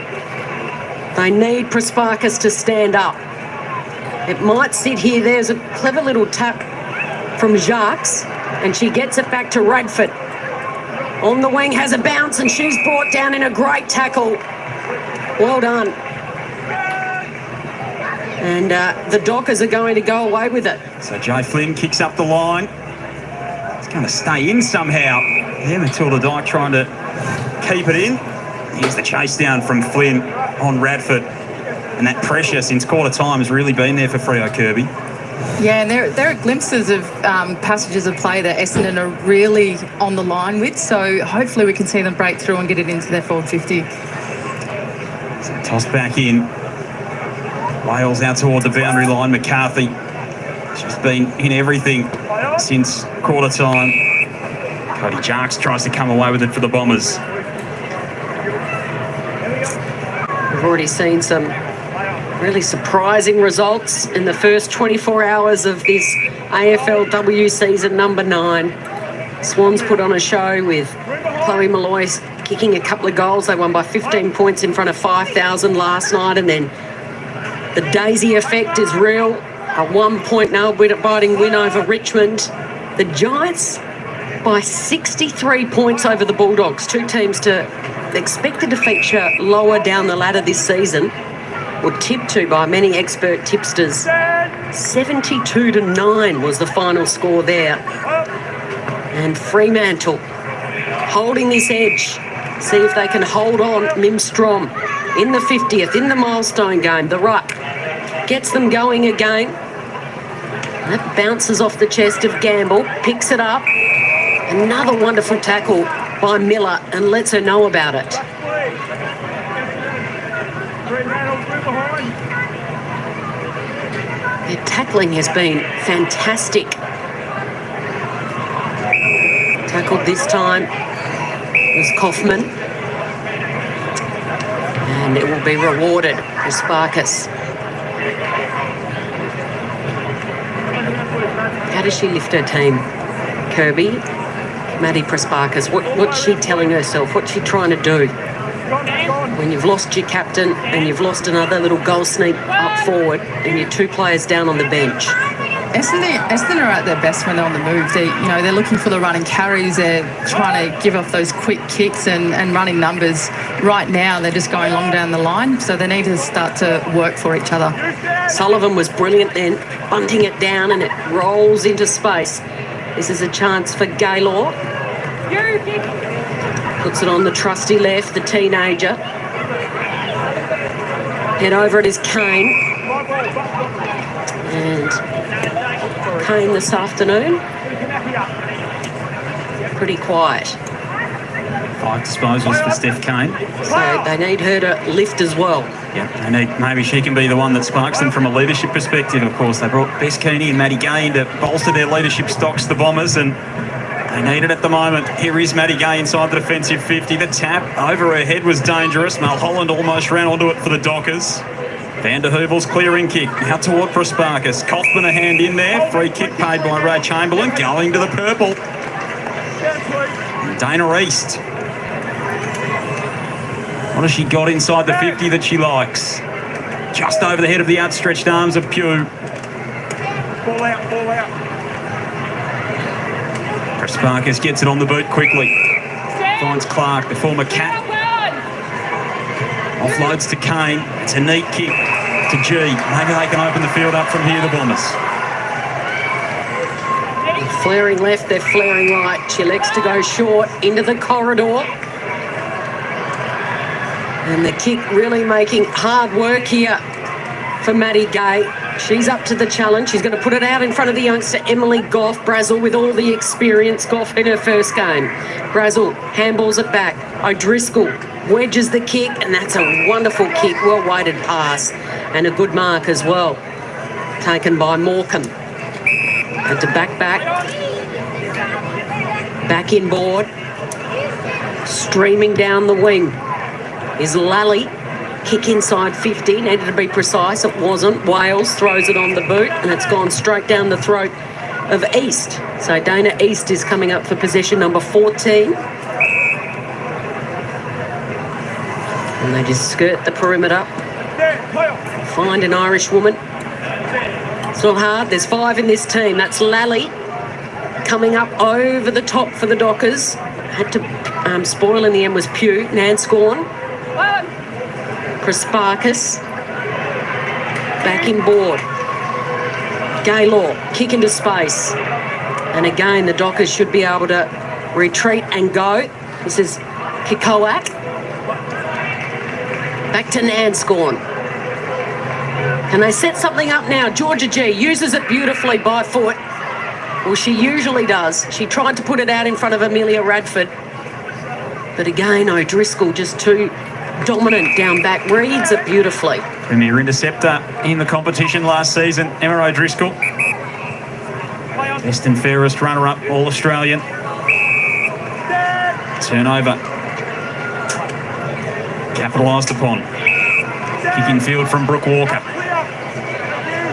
They need Prasparkas to stand up. It might sit here. There's a clever little tap from Jacques, and she gets it back to Radford. On the wing, has a bounce, and she's brought down in a great tackle. Well done. And the Dockers are going to go away with it. So Jay Flynn kicks up the line. It's going to stay in somehow. Yeah, Matilda Dyke trying to keep it in. Here's the chase down from Flynn on Radford. And that pressure since quarter time has really been there for Freo, Kirby. Yeah, and there are glimpses of passages of play that Essendon are really on the line with, so hopefully we can see them break through and get it into their forward 50. So toss back in. Wales out toward the boundary line. McCarthy, she's been in everything since quarter time. Cody Jarks tries to come away with it for the Bombers. We've already seen some really surprising results in the first 24 hours of this AFLW season number 9. Swans put on a show with Chloe Malloy kicking a couple of goals. They won by 15 points in front of 5,000 last night. And then the Daisy effect is real. A 1-point nail-biting win over Richmond. The Giants by 63 points over the Bulldogs. Two teams expected to feature lower down the ladder this season, or tipped to by many expert tipsters. 72-9 was the final score there. And Fremantle holding this edge. See if they can hold on. Mim Strom in the 50th, in the milestone game. The ruck gets them going again. That bounces off the chest of Gamble, picks it up. Another wonderful tackle by Miller and lets her know about it. Their tackling has been fantastic. Tackled this time was Kaufman. And it will be rewarded for Sparkus. How does she lift her team, Kirby? Maddie Prasparkas, what's she telling herself? What's she trying to do? When you've lost your captain and you've lost another little goal sneak up forward and you're 2 players down on the bench. Essendon are at their best when they're on the move. They're looking for the running carries. They're trying to give off those quick kicks and running numbers. Right now, they're just going long down the line, so they need to start to work for each other. Sullivan was brilliant then, bunting it down and it rolls into space. This is a chance for Gaylor. Puts it on the trusty left, the teenager. Head over it is Kane. And Kane this afternoon. Pretty quiet. 5 disposals for Steph Kane. So they need her to lift as well. Yeah, maybe she can be the one that sparks them from a leadership perspective. Of course, they brought Bess Keaney and Maddie Gay in to bolster their leadership stocks, the Bombers, and they need it at the moment. Here is Maddie Gay inside the defensive 50. The tap over her head was dangerous. Mulholland almost ran onto it for the Dockers. Van der Heuvel's clearing kick. Now toward Prasparkas. Kaufman a hand in there. Free kick paid by Ray Chamberlain. Going to the purple. Dana East. What has she got inside the 50 that she likes? Just over the head of the outstretched arms of Pugh. Ball out, ball out. Prasparkas gets it on the boot quickly. Finds Clark, the former Cat. Offloads to Kane. It's a neat kick to G. Maybe they can open the field up from here, the Bombers. They're flaring left, they're flaring right. She elects to go short into the corridor. And the kick really making hard work here for Maddie Gay. She's up to the challenge. She's going to put it out in front of the youngster Emily Goff. Brazel with all the experience. Goff in her first game. Brazel handballs it back. O'Driscoll wedges the kick, and that's a wonderful kick. Well-weighted pass and a good mark as well. Taken by Morecambe. Had to back. Back inboard. Streaming down the wing is Lally. Kick inside 50, needed to be precise, it wasn't. Wales throws it on the boot and it's gone straight down the throat of East. So Dana East is coming up for possession number 14. And they just skirt the perimeter. Find an Irish woman. It's not hard, there's 5 in this team. That's Lally coming up over the top for the Dockers. Had to spoil in the end was Pugh, Nanscorn. Prasparkas back in board. Gaylor kick into space. And again, the Dockers should be able to retreat and go. This is Kikoak. Back to Nanscorn. Can they set something up now? Georgia G uses it beautifully by foot. Well, she usually does. She tried to put it out in front of Amelia Radford. But again, O'Driscoll just too dominant down back. Reads it beautifully. Premier interceptor in the competition last season, Emma O'Driscoll. Best and fairest runner-up, All-Australian. Turnover. Capitalised upon. Kicking field from Brooke Walker.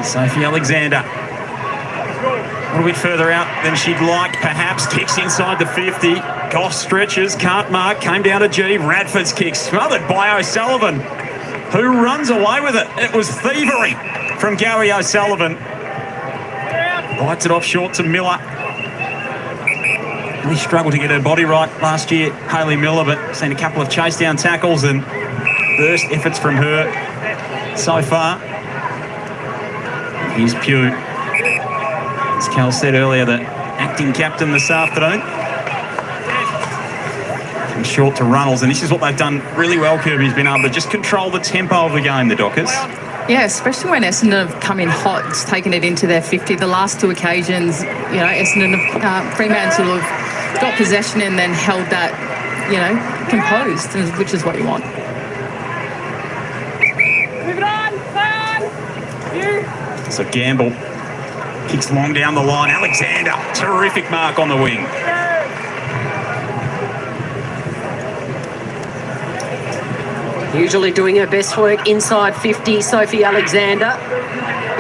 Sophie Alexander. A little bit further out than she'd like, perhaps. Kicks inside the 50. Goff stretches, can't mark, came down to G. Radford's kick, smothered by O'Sullivan, who runs away with it. It was thievery from Gary O'Sullivan. Bites it off short to Miller. Really struggled to get her body right last year, Hayley Miller, but seen a couple of chase down tackles and burst efforts from her so far. Here's Pugh. As Cal said earlier, the acting captain this afternoon. From short to Runnels, and this is what they've done really well, Kirby's been able to just control the tempo of the game, the Dockers. Yeah, especially when Essendon have come in hot, it's taken it into their 50. The last two occasions, Essendon, Fremantle have got possession and then held that, composed, which is what you want. Move it on, So Gamble kicks long down the line. Alexander, terrific mark on the wing. Usually doing her best work inside 50, Sophie Alexander.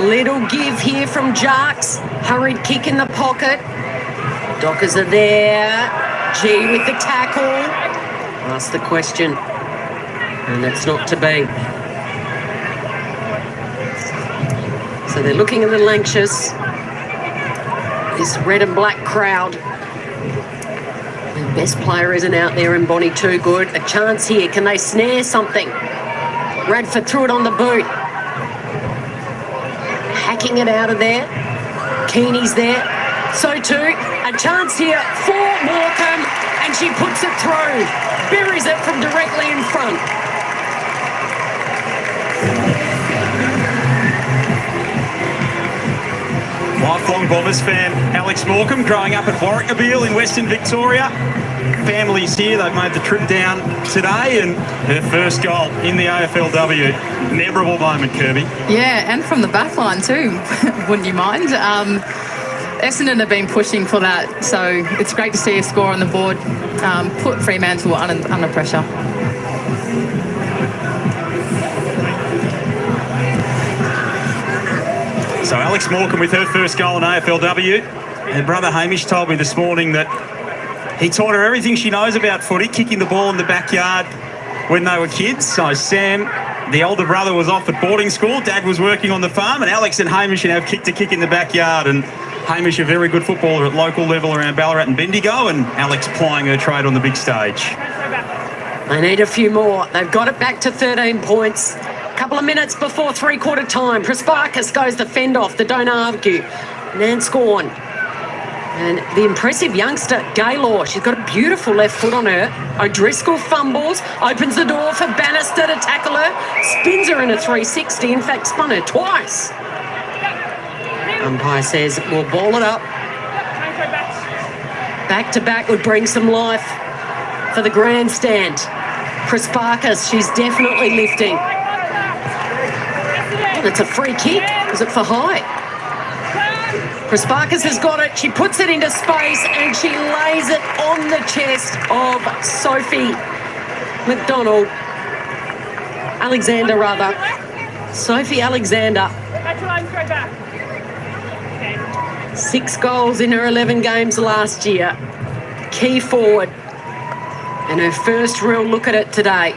Little give here from Jarks. Hurried kick in the pocket. Dockers are there. G with the tackle. Ask the question. And that's not to be. So they're looking a little anxious. This red and black crowd. The best player isn't out there in Bonnie Too Good. A chance here. Can they snare something? Radford threw it on the boot. Hacking it out of there. Keeney's there. So too. A chance here for Morecambe. And she puts it through. Buries it from directly in front. Lifelong Bombers fan Alex Morecambe, growing up at Warwickabeel in Western Victoria. Family's here, they've made the trip down today, and her first goal in the AFLW. Memorable moment, Kirby. Yeah, and from the back line too, wouldn't you mind? Essendon have been pushing for that, so it's great to see a score on the board. Put Fremantle under pressure. So Alex Morecambe with her first goal in AFLW. Her brother Hamish told me this morning that he taught her everything she knows about footy, kicking the ball in the backyard when they were kids. So Sam, the older brother, was off at boarding school. Dad was working on the farm, and Alex and Hamish have kicked a kick in the backyard. And Hamish, a very good footballer at local level around Ballarat and Bendigo, and Alex plying her trade on the big stage. They need a few more. They've got it back to 13 points. Couple of minutes before three-quarter time. Prasparkas goes the fend off, the don't argue. Nanscorn. And the impressive youngster, Gaylor, she's got a beautiful left foot on her. O'Driscoll fumbles, opens the door for Bannister to tackle her, spins her in a 360, in fact spun her twice. Umpire says we'll ball it up. Back to back would bring some life for the grandstand. Prasparkas, she's definitely lifting. It's a free kick. Is it for high? Prasparkas has got it. She puts it into space and she lays it on the chest of Sophie McDonald. Alexander, rather. Sophie Alexander. 6 goals in her 11 games last year. Key forward. And her first real look at it today.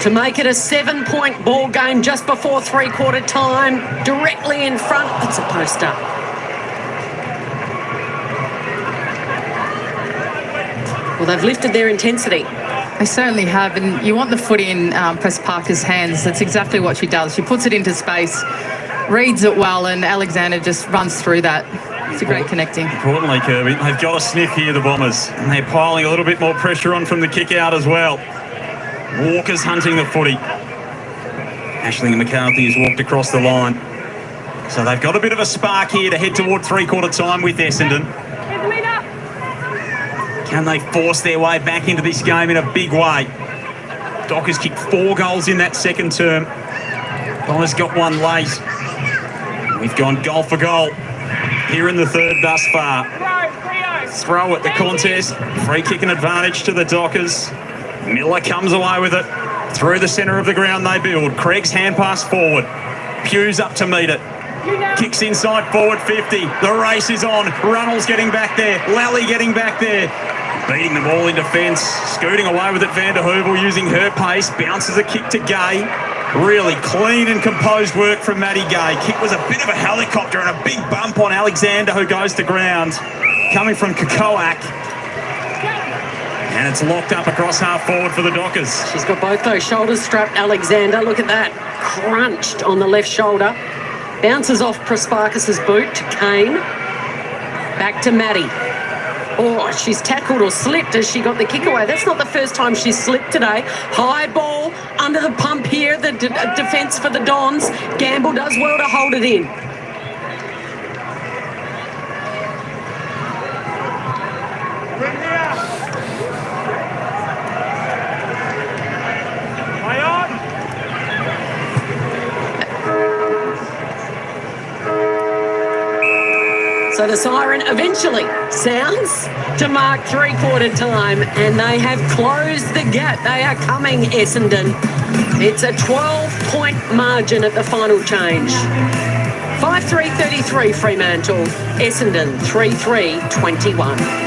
To make it a 7-point ball game just before three-quarter time, directly in front. It's a poster. Well, they've lifted their intensity. They certainly have, and you want the footy in Prasparkas' hands. That's exactly what she does. She puts it into space, reads it well, and Alexander just runs through that. It's a great connecting. Importantly, Kirby, they've got a sniff here, the Bombers, and they're piling a little bit more pressure on from the kick out as well. Walker's hunting the footy. Aisling McCarthy has walked across the line. So they've got a bit of a spark here to head toward three-quarter time with Essendon. Can they force their way back into this game in a big way? Dockers kicked 4 goals in that second term. Bombers got one late. We've gone goal for goal here in the third thus far. Throw at the contest. Free kick and advantage to the Dockers. Miller comes away with it. Through the centre of the ground they build. Craig's hand pass forward. Pugh's up to meet it. Kicks inside forward 50. The race is on. Runnell's getting back there. Lally getting back there. Beating the ball in defence. Scooting away with it, Van der Heuvel using her pace. Bounces a kick to Gay. Really clean and composed work from Maddie Gay. Kick was a bit of a helicopter and a big bump on Alexander, who goes to ground. Coming from Kakoak. And it's locked up across half forward for the Dockers. She's got both those shoulders strapped, Alexander. Look at that. Crunched on the left shoulder. Bounces off Prasparkas's boot to Kane. Back to Maddie. Oh, she's tackled or slipped as she got the kick away. That's not the first time she's slipped today. High ball under the pump here. The defence for the Dons. Gamble does well to hold it in. So the siren eventually sounds to mark three-quarter time, and they have closed the gap. They are coming, Essendon. It's a 12-point margin at the final change. 5-3-33 Fremantle, Essendon 3-3-21.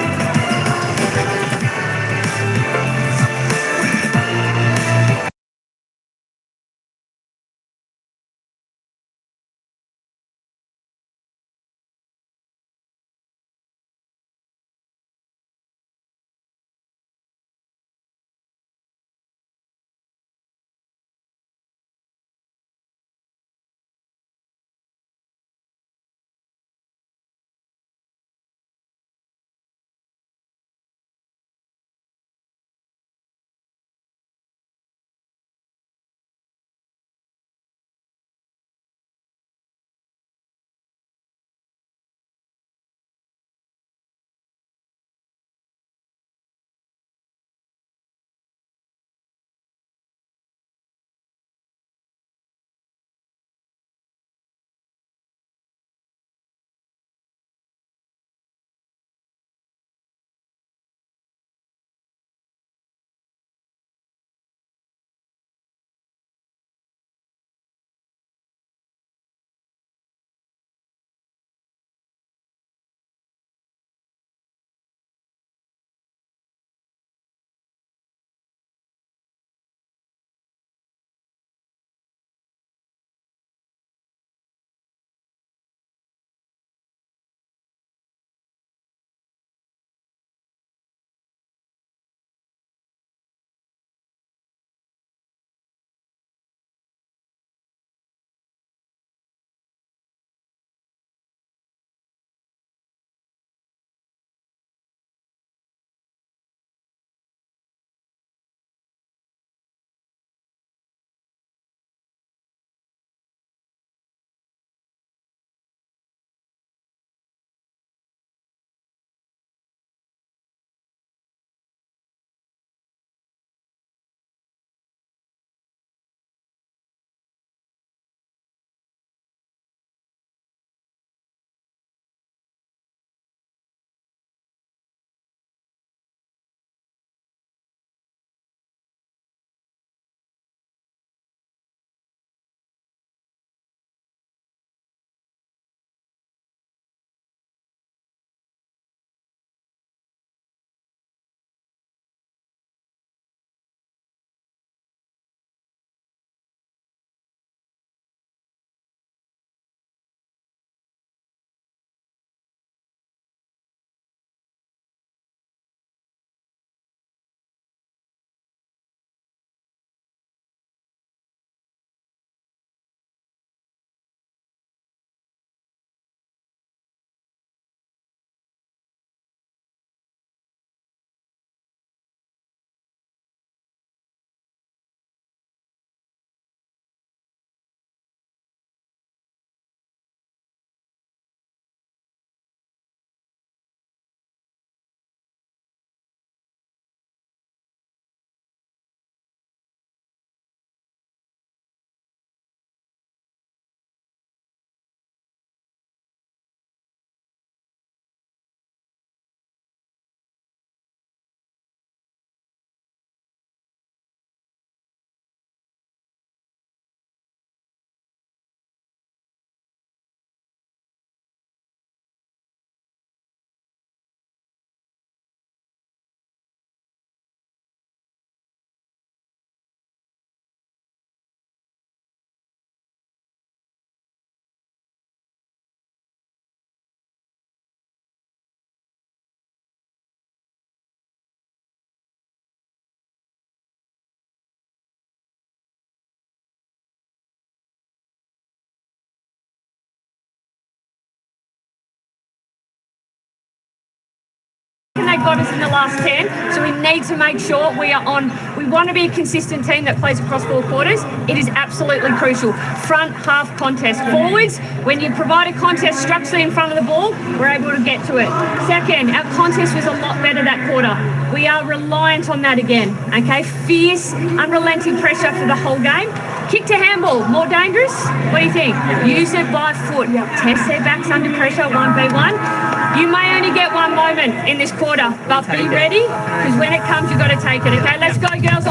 WA got us in the last 10, so we need to make sure we are on. We want to be a consistent team that plays across 4 quarters. It is absolutely crucial. Front half contest. Forwards, when you provide a contest structurally in front of the ball, we're able to get to it. Second, our contest was a lot better that quarter. We are reliant on that again, okay? Fierce, unrelenting pressure for the whole game. Kick to handball, more dangerous? What do you think? Use it by foot. Test their backs under pressure, 1v1. You may only get one moment in this quarter, but be ready, because when it comes, you've got to take it, okay? Let's go, girls.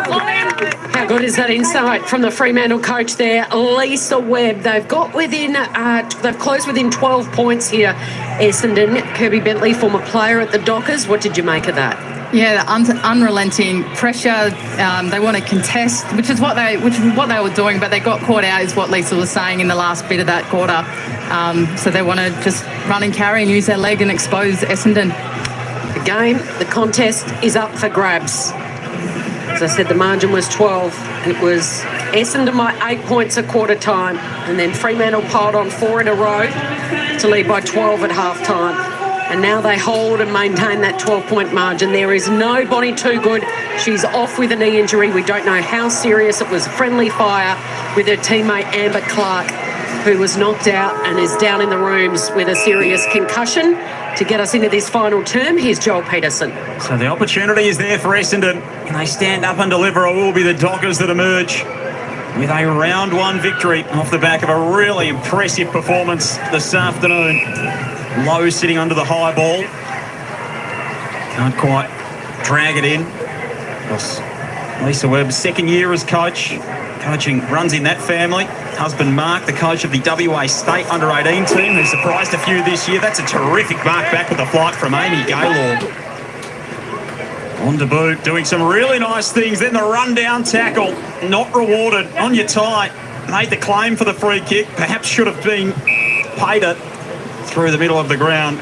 All in. How good is that insight from the Fremantle coach there, Lisa Webb? They've got within, they've closed within 12 points here, Essendon. Kirby Bentley, former player at the Dockers. What did you make of that? Yeah, the unrelenting pressure. They want to contest, which is what they were doing, but they got caught out, is what Lisa was saying in the last bit of that quarter. So they want to just run and carry and use their leg and expose Essendon. The game, the contest is up for grabs. As I said, the margin was 12. It was Essendon by 8 points at quarter time, and then Fremantle piled on 4 in a row to lead by 12 at half time. And now they hold and maintain that 12-point margin. There is nobody too good. She's off with a knee injury. We don't know how serious. It was friendly fire with her teammate Amber Clark, who was knocked out and is down in the rooms with a serious concussion. To get us into this final term, here's Joel Peterson. So the opportunity is there for Essendon. Can they stand up and deliver, or will be the Dockers that emerge with a round 1 victory off the back of a really impressive performance this afternoon? Low sitting under the high ball. Can't quite drag it in. Lisa Webb, second year as coach. Coaching runs in that family. Husband Mark, the coach of the WA State Under-18 team, who surprised a few this year. That's a terrific mark back with a flight from Amy Gaylord. On to boot, doing some really nice things. Then the run-down tackle, not rewarded. On your tie, made the claim for the free kick. Perhaps should have been paid it. Through the middle of the ground.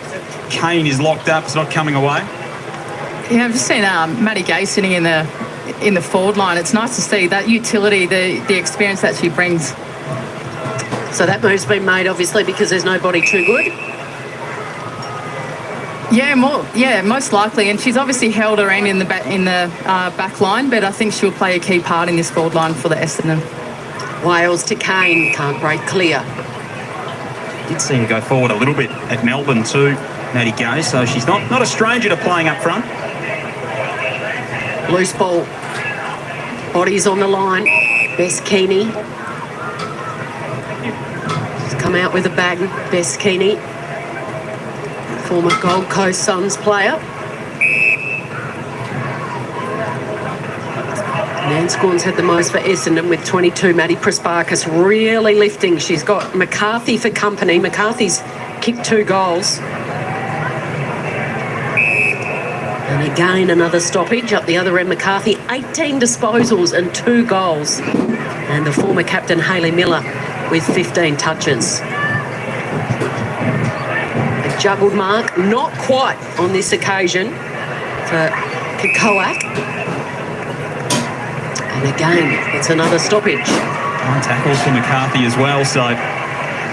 Kane is locked up. It's not coming away. Yeah, I've just seen Maddie Gay sitting in the forward line. It's nice to see that utility, the experience that she brings. So that move's been made, obviously, because there's nobody too good. Yeah, most likely. And she's obviously held her end in the back line, but I think she'll play a key part in this forward line for the Essendon. Wales to Kane, can't break clear. Did see her go forward a little bit at Melbourne too, Maddie Gay, so she's not a stranger to playing up front. Loose ball. Bodies on the line. Bess Keeney. She's come out with a bag. Bess Keeney, former Gold Coast Suns player. Nanscorn's had the most for Essendon with 22. Maddie Prasparkas really lifting. She's got McCarthy for company. McCarthy's kicked 2 goals. And again, another stoppage up the other end. McCarthy, 18 disposals and 2 goals. And the former captain, Hayley Miller, with 15 touches. A juggled mark, not quite on this occasion for Kakoak. And again, it's another stoppage. 9 tackles for McCarthy as well, so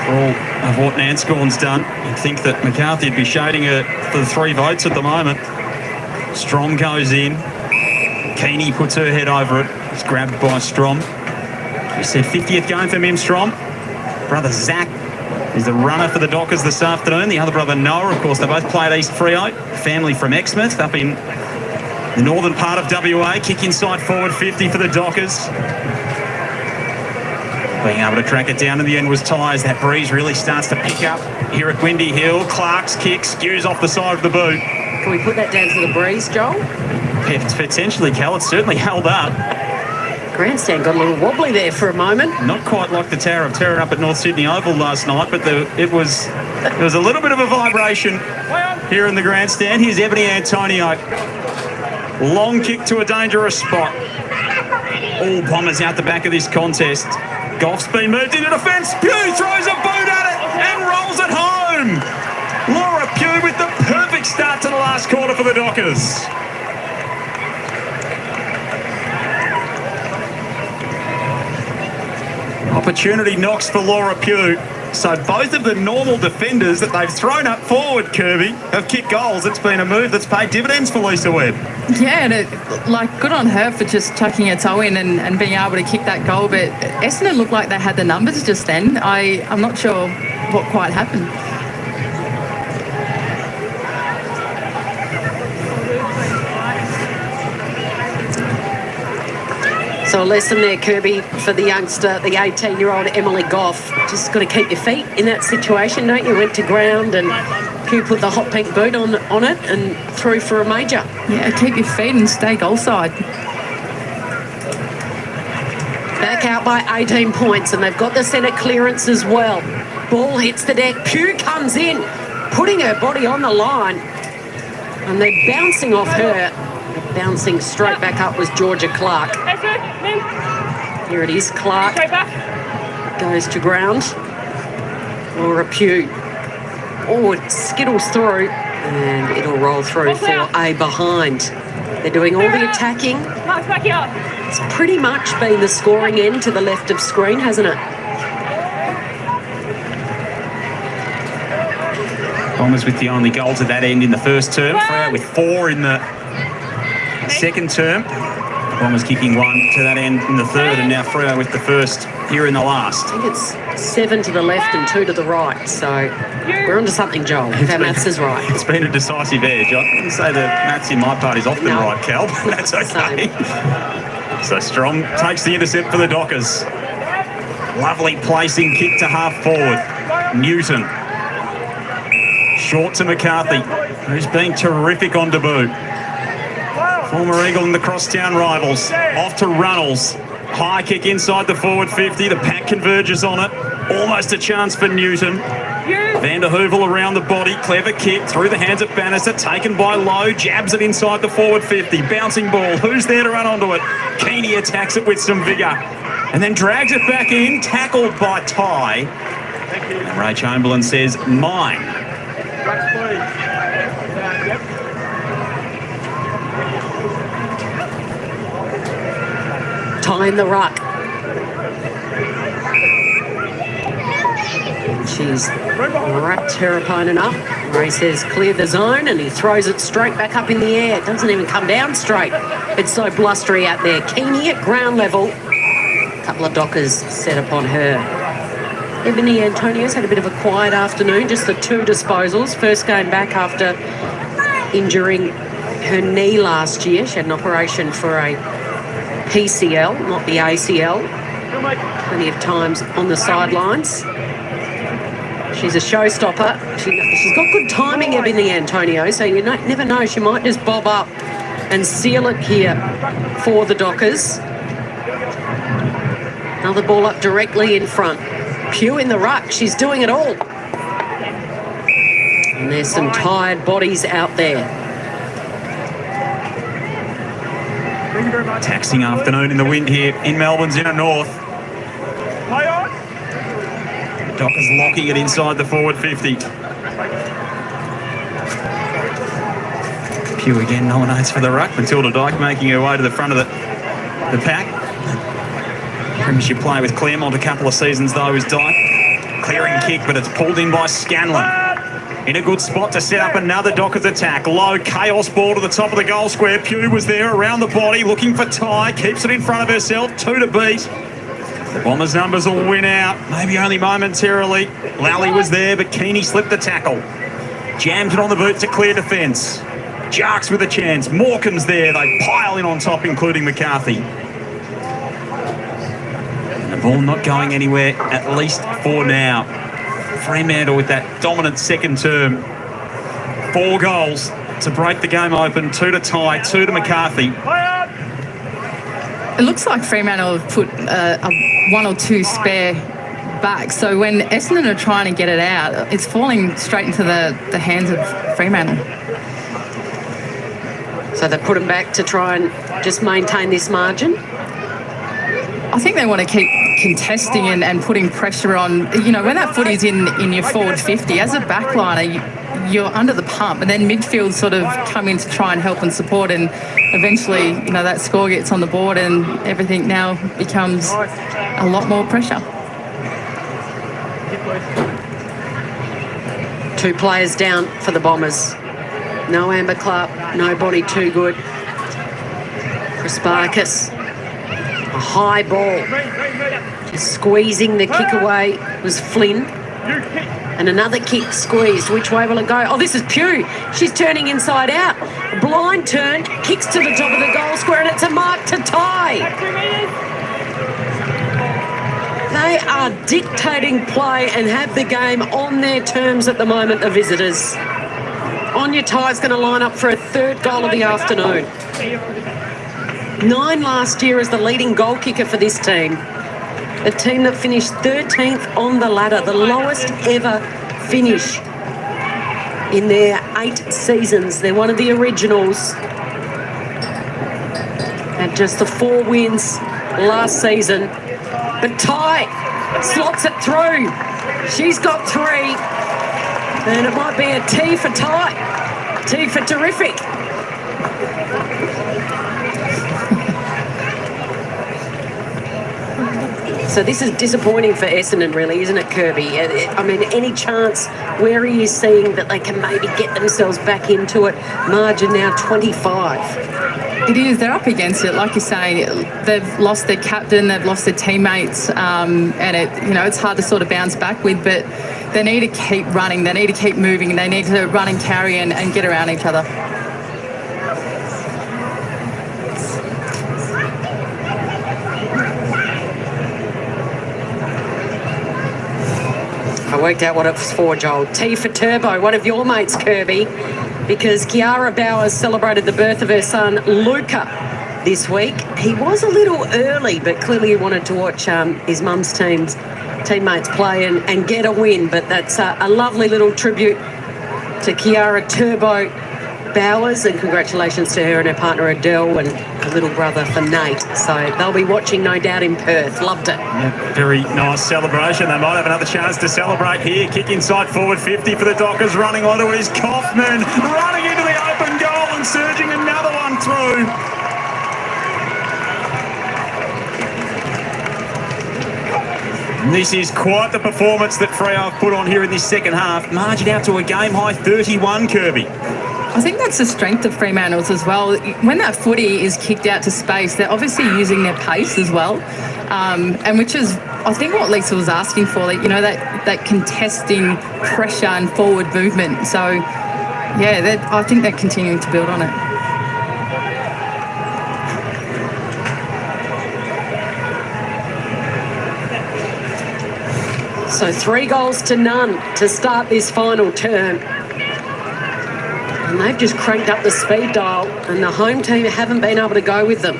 for all of what Nanscorn's done, you'd think that McCarthy would be shading her for the 3 votes at the moment. Strom goes in. Keeney puts her head over it. It's grabbed by Strom. We said 50th game for Mim Strom. Brother Zach is the runner for the Dockers this afternoon. The other brother Noah, of course, they both played East Freo. Family from Exmouth up in the northern part of WA. Kick inside forward 50 for the Dockers. Being able to track it down in the end was ties. That breeze really starts to pick up here at Windy Hill. Clark's kick skews off the side of the boot. Can we put that down to the breeze, Joel? Potentially, Cal. It's certainly held up. Grandstand got a little wobbly there for a moment. Not quite like the Tower of Terror up at North Sydney Oval last night, but there was a little bit of a vibration here in the grandstand. Here's Ebony Antonio. Long kick to a dangerous spot. All Bombers out the back of this contest. Goff's been moved into defence. Pugh throws a boot at it and rolls it home. Laura Pugh with the perfect start to the last quarter for the Dockers. Opportunity knocks for Laura Pugh. So both of the normal defenders that they've thrown up forward, Kirby, have kicked goals. It's been a move that's paid dividends for Lisa Webb. Yeah, and good on her for just tucking her toe in and being able to kick that goal. But Essendon looked like they had the numbers just then. I'm not sure what quite happened. So a lesson there, Kirby, for the youngster, the 18-year-old Emily Goff. Just got to keep your feet in that situation, don't you? Went to ground and Pew put the hot pink boot on it and threw for a major. Yeah, keep your feet and stay goal side. Back out by 18 points, and they've got the centre clearance as well. Ball hits the deck. Pew comes in, putting her body on the line, and they're bouncing off her. Bouncing straight back up was Georgia Clark. Here it is, Clark goes to ground. Laura Pugh. Oh, it skittles through and it'll roll through for a behind. They're doing all the attacking. It's pretty much been the scoring end to the left of screen, hasn't it? Bombers with the only goals at that end in the first term. Freya with 4 in the second term. Bombers kicking 1 to that end in the third, and now Freya with the first here in the last. I think it's 7 to the left and 2 to the right, so we're onto something, Joel, if our maths is right. It's been a decisive edge. I wouldn't say the maths in my part is often right, Cal, but that's okay. So Strom takes the intercept for the Dockers. Lovely placing kick to half forward. Newton. Short to McCarthy, who's been terrific on debut. Former Eagle and the crosstown rivals. Off to Runnels. High kick inside the forward 50. The pack converges on it. Almost a chance for Newton. Van der Heuvel around the body. Clever kick through the hands of Bannister. Taken by Lowe. Jabs it inside the forward 50. Bouncing ball. Who's there to run onto it? Keeney attacks it with some vigour. And then drags it back in. Tackled by Ty. And Ray Chamberlain says, mine. Ty in the ruck. She's wrapped her opponent up. Ray says clear the zone, and he throws it straight back up in the air. It doesn't even come down straight. It's so blustery out there. Keeney at ground level. A couple of Dockers set upon her. Ebony Antonio's had a bit of a quiet afternoon, just the 2 disposals. First game back after injuring her knee last year. She had an operation for a PCL, not the ACL. Plenty of times on the sidelines. She's a showstopper. She's got good timing, Ebony Antonio, so you never know. She might just bob up and seal it here for the Dockers. Another ball up directly in front. Pugh in the ruck. She's doing it all. And there's some tired bodies out there. Taxing afternoon in the wind here in Melbourne's inner north. Dockers locking it inside the forward 50. Pugh again nominates for the ruck. Matilda Dyke making her way to the front of the pack. Premiership play with Claremont a couple of seasons though is Dyke. Clearing kick, but it's pulled in by Scanlon. In a good spot to set up another Dockers attack. Low chaos ball to the top of the goal square. Pugh was there around the body looking for Ty. Keeps it in front of herself. 2 to beat. The Bombers' numbers will win out. Maybe only momentarily. Lally was there, but Keeney slipped the tackle. Jams it on the boot to clear defence. Jarks with a chance. Morecambe's there. They pile in on top, including McCarthy. And the ball not going anywhere, at least for now. Fremantle with that dominant second term. 4 goals to break the game open. 2 to Ty, 2 to McCarthy. It looks like Fremantle have put 1 or 2 spare back. So when Essendon are trying to get it out, it's falling straight into the hands of Fremantle. So they put them back to try and just maintain this margin? I think they want to keep contesting and putting pressure on. You know, when that footy's in your forward 50, as a backliner, you're under the pump, and then midfield sort of come in to try and help and support, and eventually, you know, that score gets on the board and everything now becomes a lot more pressure. Two players down for the Bombers. No Amber Clark, no Bonnie Too Good. For Sparkus. A high ball. Just squeezing the kick away was Flynn. And another kick squeezed. Which way will it go? Oh, this is Pugh. She's turning inside out. Blind turn, kicks to the top of the goal square, and it's a mark to tie. They are dictating play and have the game on their terms at the moment, the visitors. Anya Ty's going to line up for a third goal of the afternoon. 9 last year as the leading goal kicker for this team. A team that finished 13th on the ladder, the lowest ever finish in their 8 seasons. They're one of the originals. Had just the 4 wins last season. But Ty slots it through. She's got 3. And it might be a T for Ty. T for terrific. So this is disappointing for Essendon, really, isn't it, Kirby? I mean, any chance where he is seeing that they can maybe get themselves back into it? Margin now 25. It is. They're up against it. Like you say, they've lost their captain, they've lost their teammates, and it's hard to sort of bounce back with, but they need to keep running, they need to keep moving, they need to run and carry and get around each other. I worked out what it was for, Joel. T for Turbo, one of your mates, Kirby, because Kiara Bowers celebrated the birth of her son, Luca, this week. He was a little early, but clearly he wanted to watch his mum's teammates play and get a win. But that's a lovely little tribute to Kiara Turbo Bowers, and congratulations to her and her partner Adele and her little brother for Nate. So they'll be watching, no doubt, in Perth. Loved it. Yeah, very nice celebration. They might have another chance to celebrate here. Kick inside forward 50 for the Dockers. Running onto it is Kaufman. Running into the open goal and surging another one through. And this is quite the performance that Freo have put on here in this second half. Margin out to a game-high 31, Kirby. I think that's the strength of Fremantle's as well. When that footy is kicked out to space, they're obviously using their pace as well, and which is, I think, what Lisa was asking for, that contesting pressure and forward movement. So, yeah, I think they're continuing to build on it. So 3 goals to none to start this final term. And they've just cranked up the speed dial, and the home team haven't been able to go with them.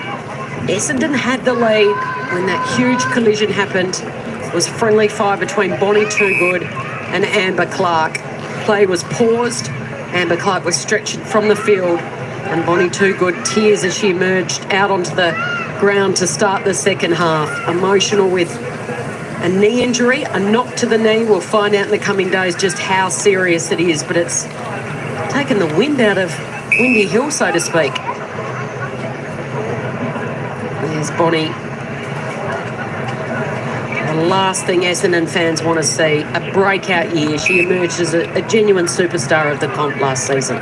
Essendon had the lead when that huge collision happened. It was friendly fire between Bonnie Too Good and Amber Clark. Play was paused. Amber Clark was stretched from the field, and Bonnie Too Good tears as she emerged out onto the ground to start the second half. Emotional with a knee injury, a knock to the knee. We'll find out in the coming days just how serious it is, but it's taken the wind out of Windy Hill, so to speak. There's Bonnie. The last thing Essendon fans want to see, a breakout year. She emerged as a genuine superstar of the comp last season.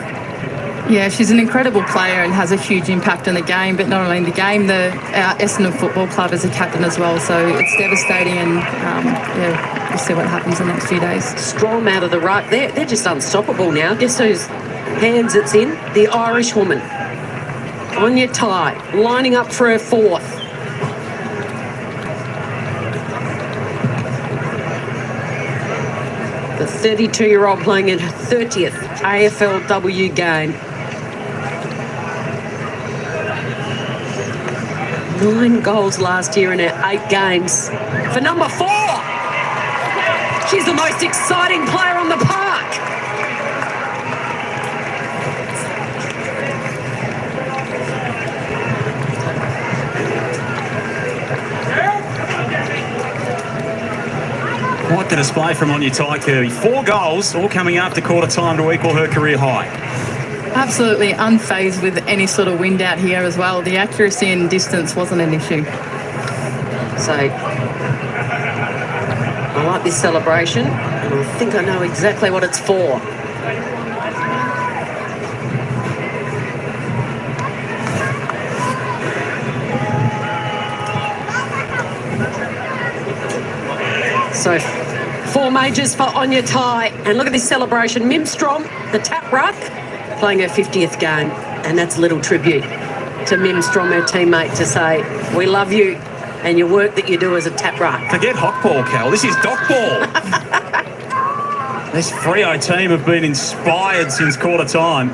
Yeah, she's an incredible player and has a huge impact on the game, but not only in the game, our Essendon Football Club as a captain as well. So it's devastating, and we'll see what happens in the next few days. Strom out of the right. They're just unstoppable now. Guess whose hands it's in? The Irish woman. Anya Ty, lining up for her 4th. The 32-year-old playing in her 30th AFLW game. 9 goals last year in her 8 games. For number 4, she's the most exciting player on the park. Quite the display from Anya Ty, Kirby. 4 goals, all coming after quarter time to equal her career high. Absolutely unfazed with any sort of wind out here as well. The accuracy and distance wasn't an issue. So I like this celebration, and I think I know exactly what it's for. So 4 majors for Anya Tai, and look at this celebration. Mim Strom, the tap ruck, playing her 50th game, and that's a little tribute to Mim Strom, her teammate, to say, we love you and your work that you do as a tap ruck. Forget hot ball, Cal. This is dock ball. This Freo team have been inspired since quarter time.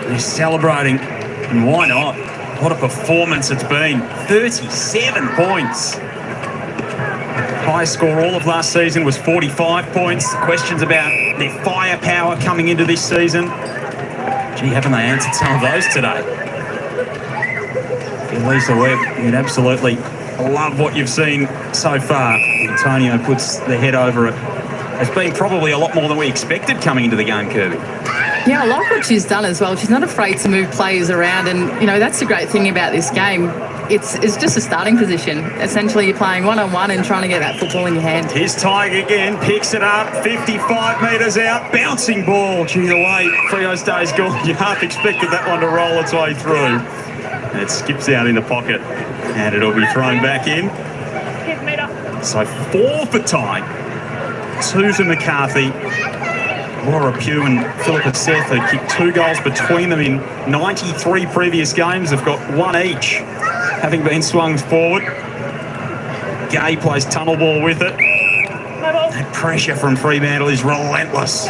They're celebrating, and why not? What a performance it's been. 37 points. Highest score all of last season was 45 points. Questions about their firepower coming into this season. Gee, haven't they answered some of those today? Lisa Webb, you'd absolutely love what you've seen so far. Antonio puts the head over it. It's been probably a lot more than we expected coming into the game, Kirby. Yeah, I like what she's done as well. She's not afraid to move players around, and you know that's the great thing about this game. It's just a starting position. Essentially, you're playing one-on-one and trying to get that football in your hand. Here's Tig again, picks it up, 55 metres out, bouncing ball. Gee, the way Freo's day's gone, you half expected that one to roll its way through. And it skips out in the pocket, and it'll be thrown back in. So 4 for Tig, 2 to McCarthy. Laura Pugh and Philippa Seth, who kicked 2 goals between them in 93 previous games, have got 1 each, having been swung forward. Gay plays tunnel ball with it. That pressure from Fremantle is relentless.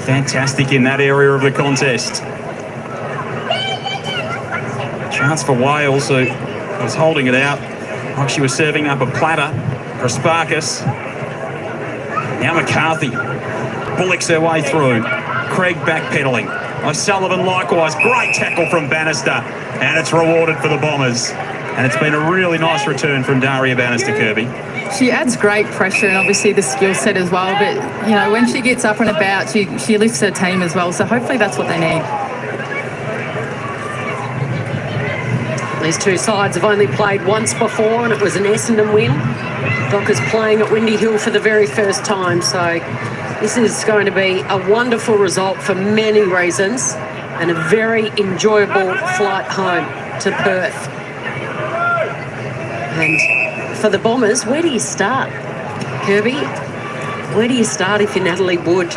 Fantastic in that area of the contest. Chance for Wales, who was holding it out like she was serving up a platter for Sparkus. Now McCarthy bullocks her way through. Craig backpedaling. O'Sullivan likewise. Great tackle from Bannister, and it's rewarded for the Bombers. And it's been a really nice return from Daria Bannister, Kirby. She adds great pressure and obviously the skill set as well. But, you know, when she gets up and about, she lifts her team as well. So hopefully that's what they need. These two sides have only played once before, and it was an Essendon win. Dockers playing at Windy Hill for the very first time. So this is going to be a wonderful result for many reasons, and a very enjoyable flight home to Perth. And for the Bombers, where do you start, Kirby? Where do you start if you're Natalie Wood?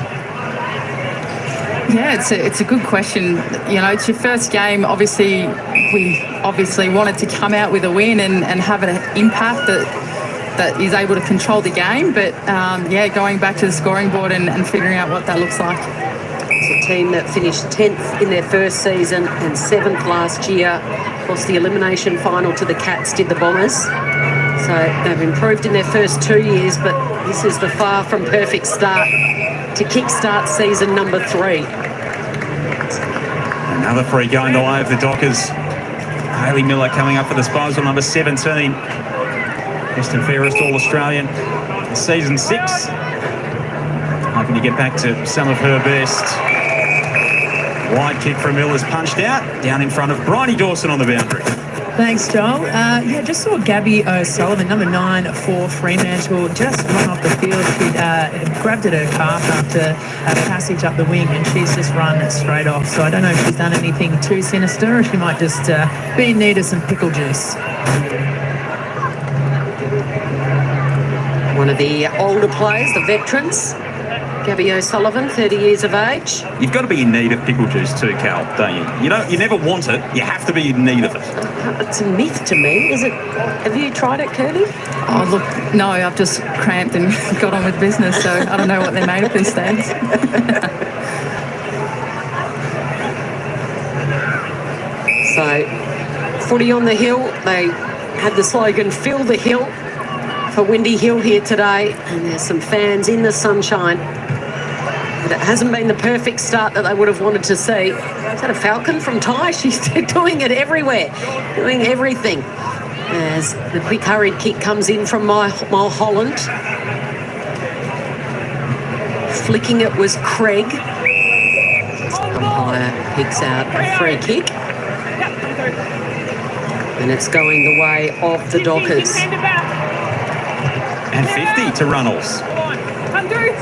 Yeah, it's a good question. You know, it's your first game. Obviously, we wanted to come out with a win and have an impact that is able to control the game. But, yeah, going back to the scoring board and figuring out what that looks like. It's a team that finished 10th in their first season and 7th last year. Lost the elimination final to the Cats, did the Bombers. So they've improved in their first 2 years, but this is the far from perfect start to kickstart season number 3. Another free going the way of the Dockers. Hayley Miller coming up for disposal, number 17. Best and fairest All-Australian, season 6. Hoping to get back to some of her best. Wide kick from Miller's punched out, down in front of Bryony Dawson on the boundary. Thanks, Joel. Yeah, just saw Gabby O'Sullivan, number 9 for Fremantle, just run off the field. She grabbed at her calf after a passage up the wing, and she's just run straight off. So I don't know if she's done anything too sinister, or she might just be in need of some pickle juice. One of the older players, the veterans, Gabby O'Sullivan, 30 years of age. You've got to be in need of pickle juice too, Cal, don't you? You never want it. You have to be in need of it. It's a myth to me. Is it? Have you tried it, Kirby? Oh, look, no, I've just cramped and got on with business, so I don't know what they're made of these days. So, footy on the hill. They had the slogan, "Fill the Hill," for Windy Hill here today, and there's some fans in the sunshine. But it hasn't been the perfect start that they would have wanted to see. Is that a falcon from Ty? She's doing it everywhere, doing everything. As the quick hurried kick comes in from Mulholland. Flicking it was Craig. Umpire picks out a free kick. And it's going the way of the Dockers. And 50 to Runnels. Come through.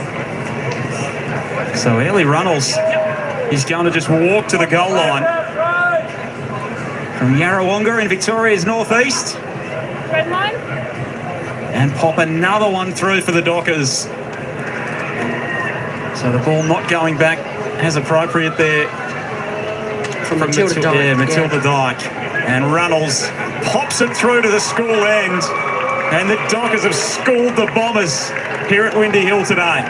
So Ellie Runnels is going to just walk to the goal line from Yarrawonga in Victoria's northeast. Red line. And pop another one through for the Dockers. So the ball not going back as appropriate there. From Matilda Dyke. Yeah, Matilda Dyke. And Runnels pops it through to the school end. And the Dockers have schooled the Bombers here at Windy Hill today.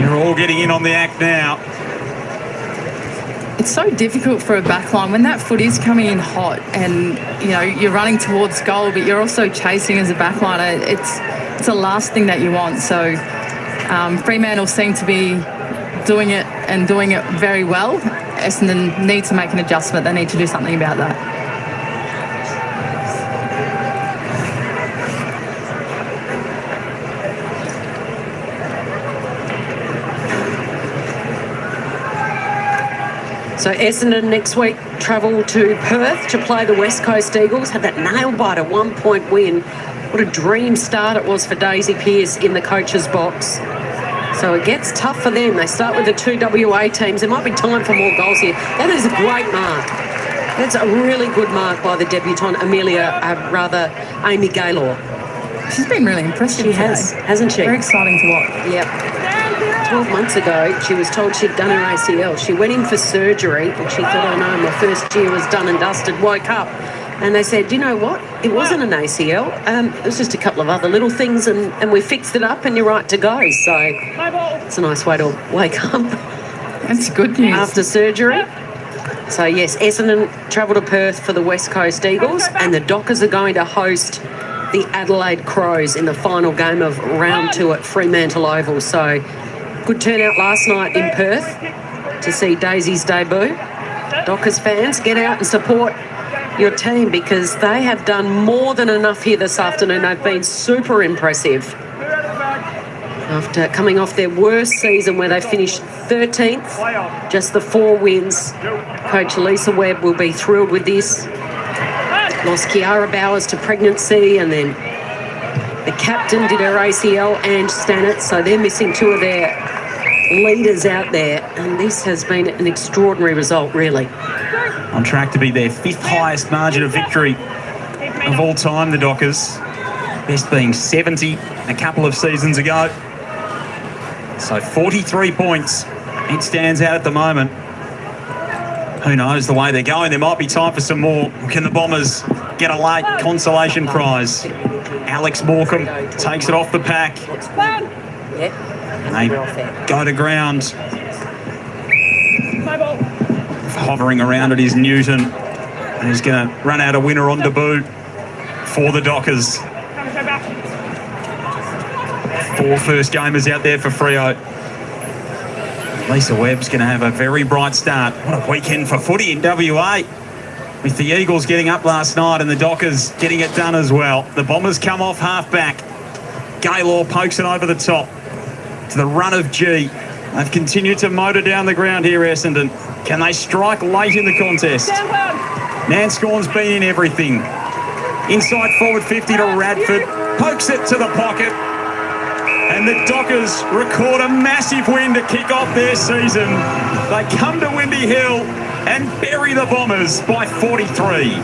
You're all getting in on the act now. It's so difficult for a backline when that foot is coming in hot and, you know, you're running towards goal, but you're also chasing as a backliner. It's the last thing that you want. So Fremantle seem to be doing it and doing it very well. Essendon need to make an adjustment. They need to do something about that. So Essendon next week travel to Perth to play the West Coast Eagles. Had that nail-biter 1-point win. What a dream start it was for Daisy Pearce in the coach's box. So it gets tough for them. They start with the 2 WA teams. There might be time for more goals here. That is a great mark. That's a really good mark by the debutante Amy Gaylor. She's been really impressive. She has, hasn't she? Very exciting to watch. Yep. 12 months ago, she was told she'd done her ACL. She went in for surgery, and she thought, oh no, my first year was done and dusted, woke up. And they said, you know what? It wasn't an ACL. It was just a couple of other little things, and we fixed it up, and you're right to go. So it's a nice way to wake up. That's good news. After surgery. So yes, Essendon travel to Perth for the West Coast Eagles, and the Dockers are going to host the Adelaide Crows in the final game of round 2 at Fremantle Oval. So good turnout last night in Perth to see Daisy's debut. Dockers fans, get out and support your team because they have done more than enough here this afternoon. They've been super impressive. After coming off their worst season where they finished 13th, just the 4 wins. Coach Lisa Webb will be thrilled with this. Lost Kiara Bowers to pregnancy, and then the captain did her ACL, Ange Stannett, so they're missing 2 of their leaders out there, and this has been an extraordinary result, really. On track to be their 5th highest margin of victory of all time, the Dockers. Best being 70 a couple of seasons ago. So 43 points. It stands out at the moment. Who knows the way they're going? There might be time for some more. Can the Bombers get a late consolation prize? Alex Morecambe takes it off the pack. They go to ground. Hovering around it is Newton. And he's going to run out a winner on debut for the Dockers. 4 first gamers out there for Freo. Lisa Webb's going to have a very bright start. What a weekend for footy in WA. With the Eagles getting up last night and the Dockers getting it done as well. The Bombers come off half-back. Gaylor pokes it over the top to the run of G. They've continued to motor down the ground here, Essendon. Can they strike late in the contest? Nanscorn's been in everything. Inside forward 50 to Radford. Pokes it to the pocket. And the Dockers record a massive win to kick off their season. They come to Windy Hill and bury the Bombers by 43.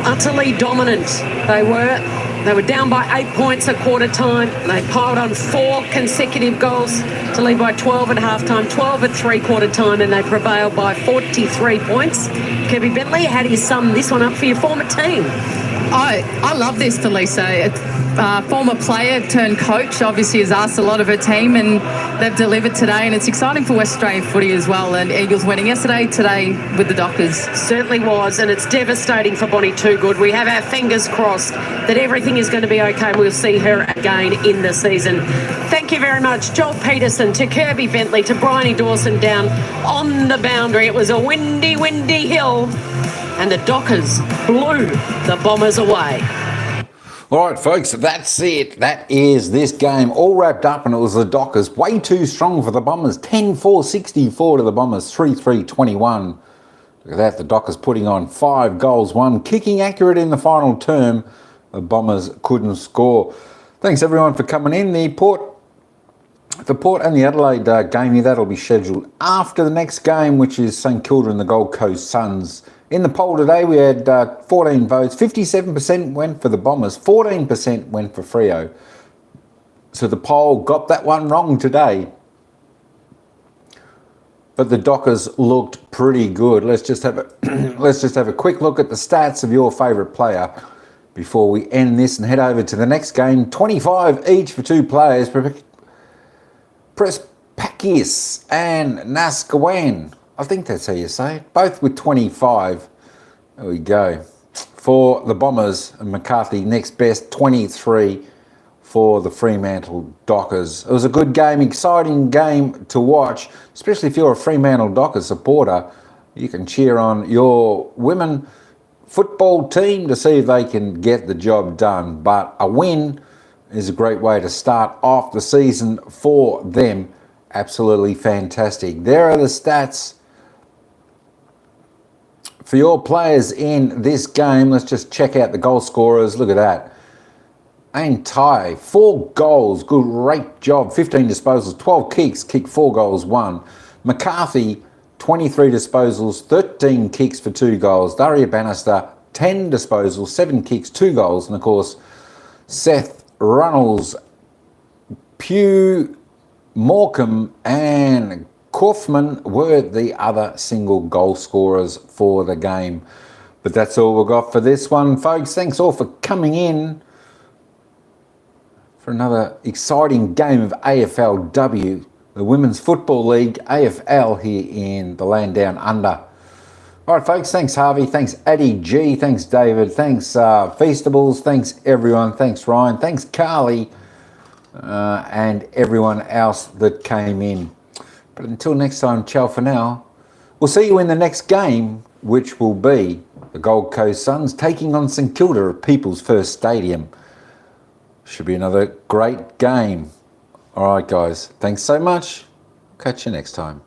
Utterly dominant they were. They were down by 8 points at quarter time. They piled on 4 consecutive goals to lead by 12 at half time, 12 at 3-quarter time, and they prevailed by 43 points. Kirby Bentley, how do you sum this one up for your former team? I love this for Lisa. Former player turned coach, obviously has asked a lot of her team, and they've delivered today, and it's exciting for West Australian footy as well. And Eagles winning yesterday, today with the Dockers. Certainly was, and it's devastating for Bonnie Toogood. We have our fingers crossed that everything is going to be okay. We'll see her again in the season. Thank you very much, Joel Peterson, to Kirby Bentley, to Bryony Dawson down on the boundary. It was a windy Hill, and the Dockers blew the Bombers away. All right, folks, that's it. That is this game all wrapped up, and it was the Dockers way too strong for the Bombers. 10-4-64 to the Bombers, 3-3-21. Look at that, the Dockers putting on 5 goals, 1 kicking accurate in the final term. The Bombers couldn't score. Thanks everyone for coming in. The Port and the Adelaide game here, that'll be scheduled after the next game, which is St Kilda and the Gold Coast Suns. In the poll today, we had 14 votes. 57% went for the Bombers, 14% went for Freo. So the poll got that one wrong today. But the Dockers looked pretty good. Let's just have a quick look at the stats of your favourite player before we end this and head over to the next game. 25 each for 2 players. Prespakis and Naskawan. I think that's how you say it. Both with 25. There we go. For the Bombers, and McCarthy next best, 23 for the Fremantle Dockers. It was a good game, exciting game to watch, especially if you're a Fremantle Dockers supporter. You can cheer on your women football team to see if they can get the job done. But a win is a great way to start off the season for them. Absolutely fantastic. There are the stats for your players in this game. Let's just check out the goal scorers. Look at that. Ain Tai, 4 goals. Great job. 15 disposals, 12 kicks. Kicked 4 goals, 1. McCarthy, 23 disposals, 13 kicks for 2 goals. Daria Bannister, 10 disposals, 7 kicks, 2 goals. And of course, Seth Runnels, Pugh, Morecambe and Kaufman were the other single goal scorers for the game. But that's all we've got for this one, folks. Thanks all for coming in for another exciting game of AFLW, the Women's Football League, AFL, here in the land down under. All right, folks, thanks Harvey, thanks Addy G, thanks David, thanks Feastables, thanks everyone, thanks Ryan, thanks Carly, and everyone else that came in. But until next time, ciao for now. We'll see you in the next game, which will be the Gold Coast Suns taking on St Kilda at People's First Stadium. Should be another great game. All right, guys, thanks so much. Catch you next time.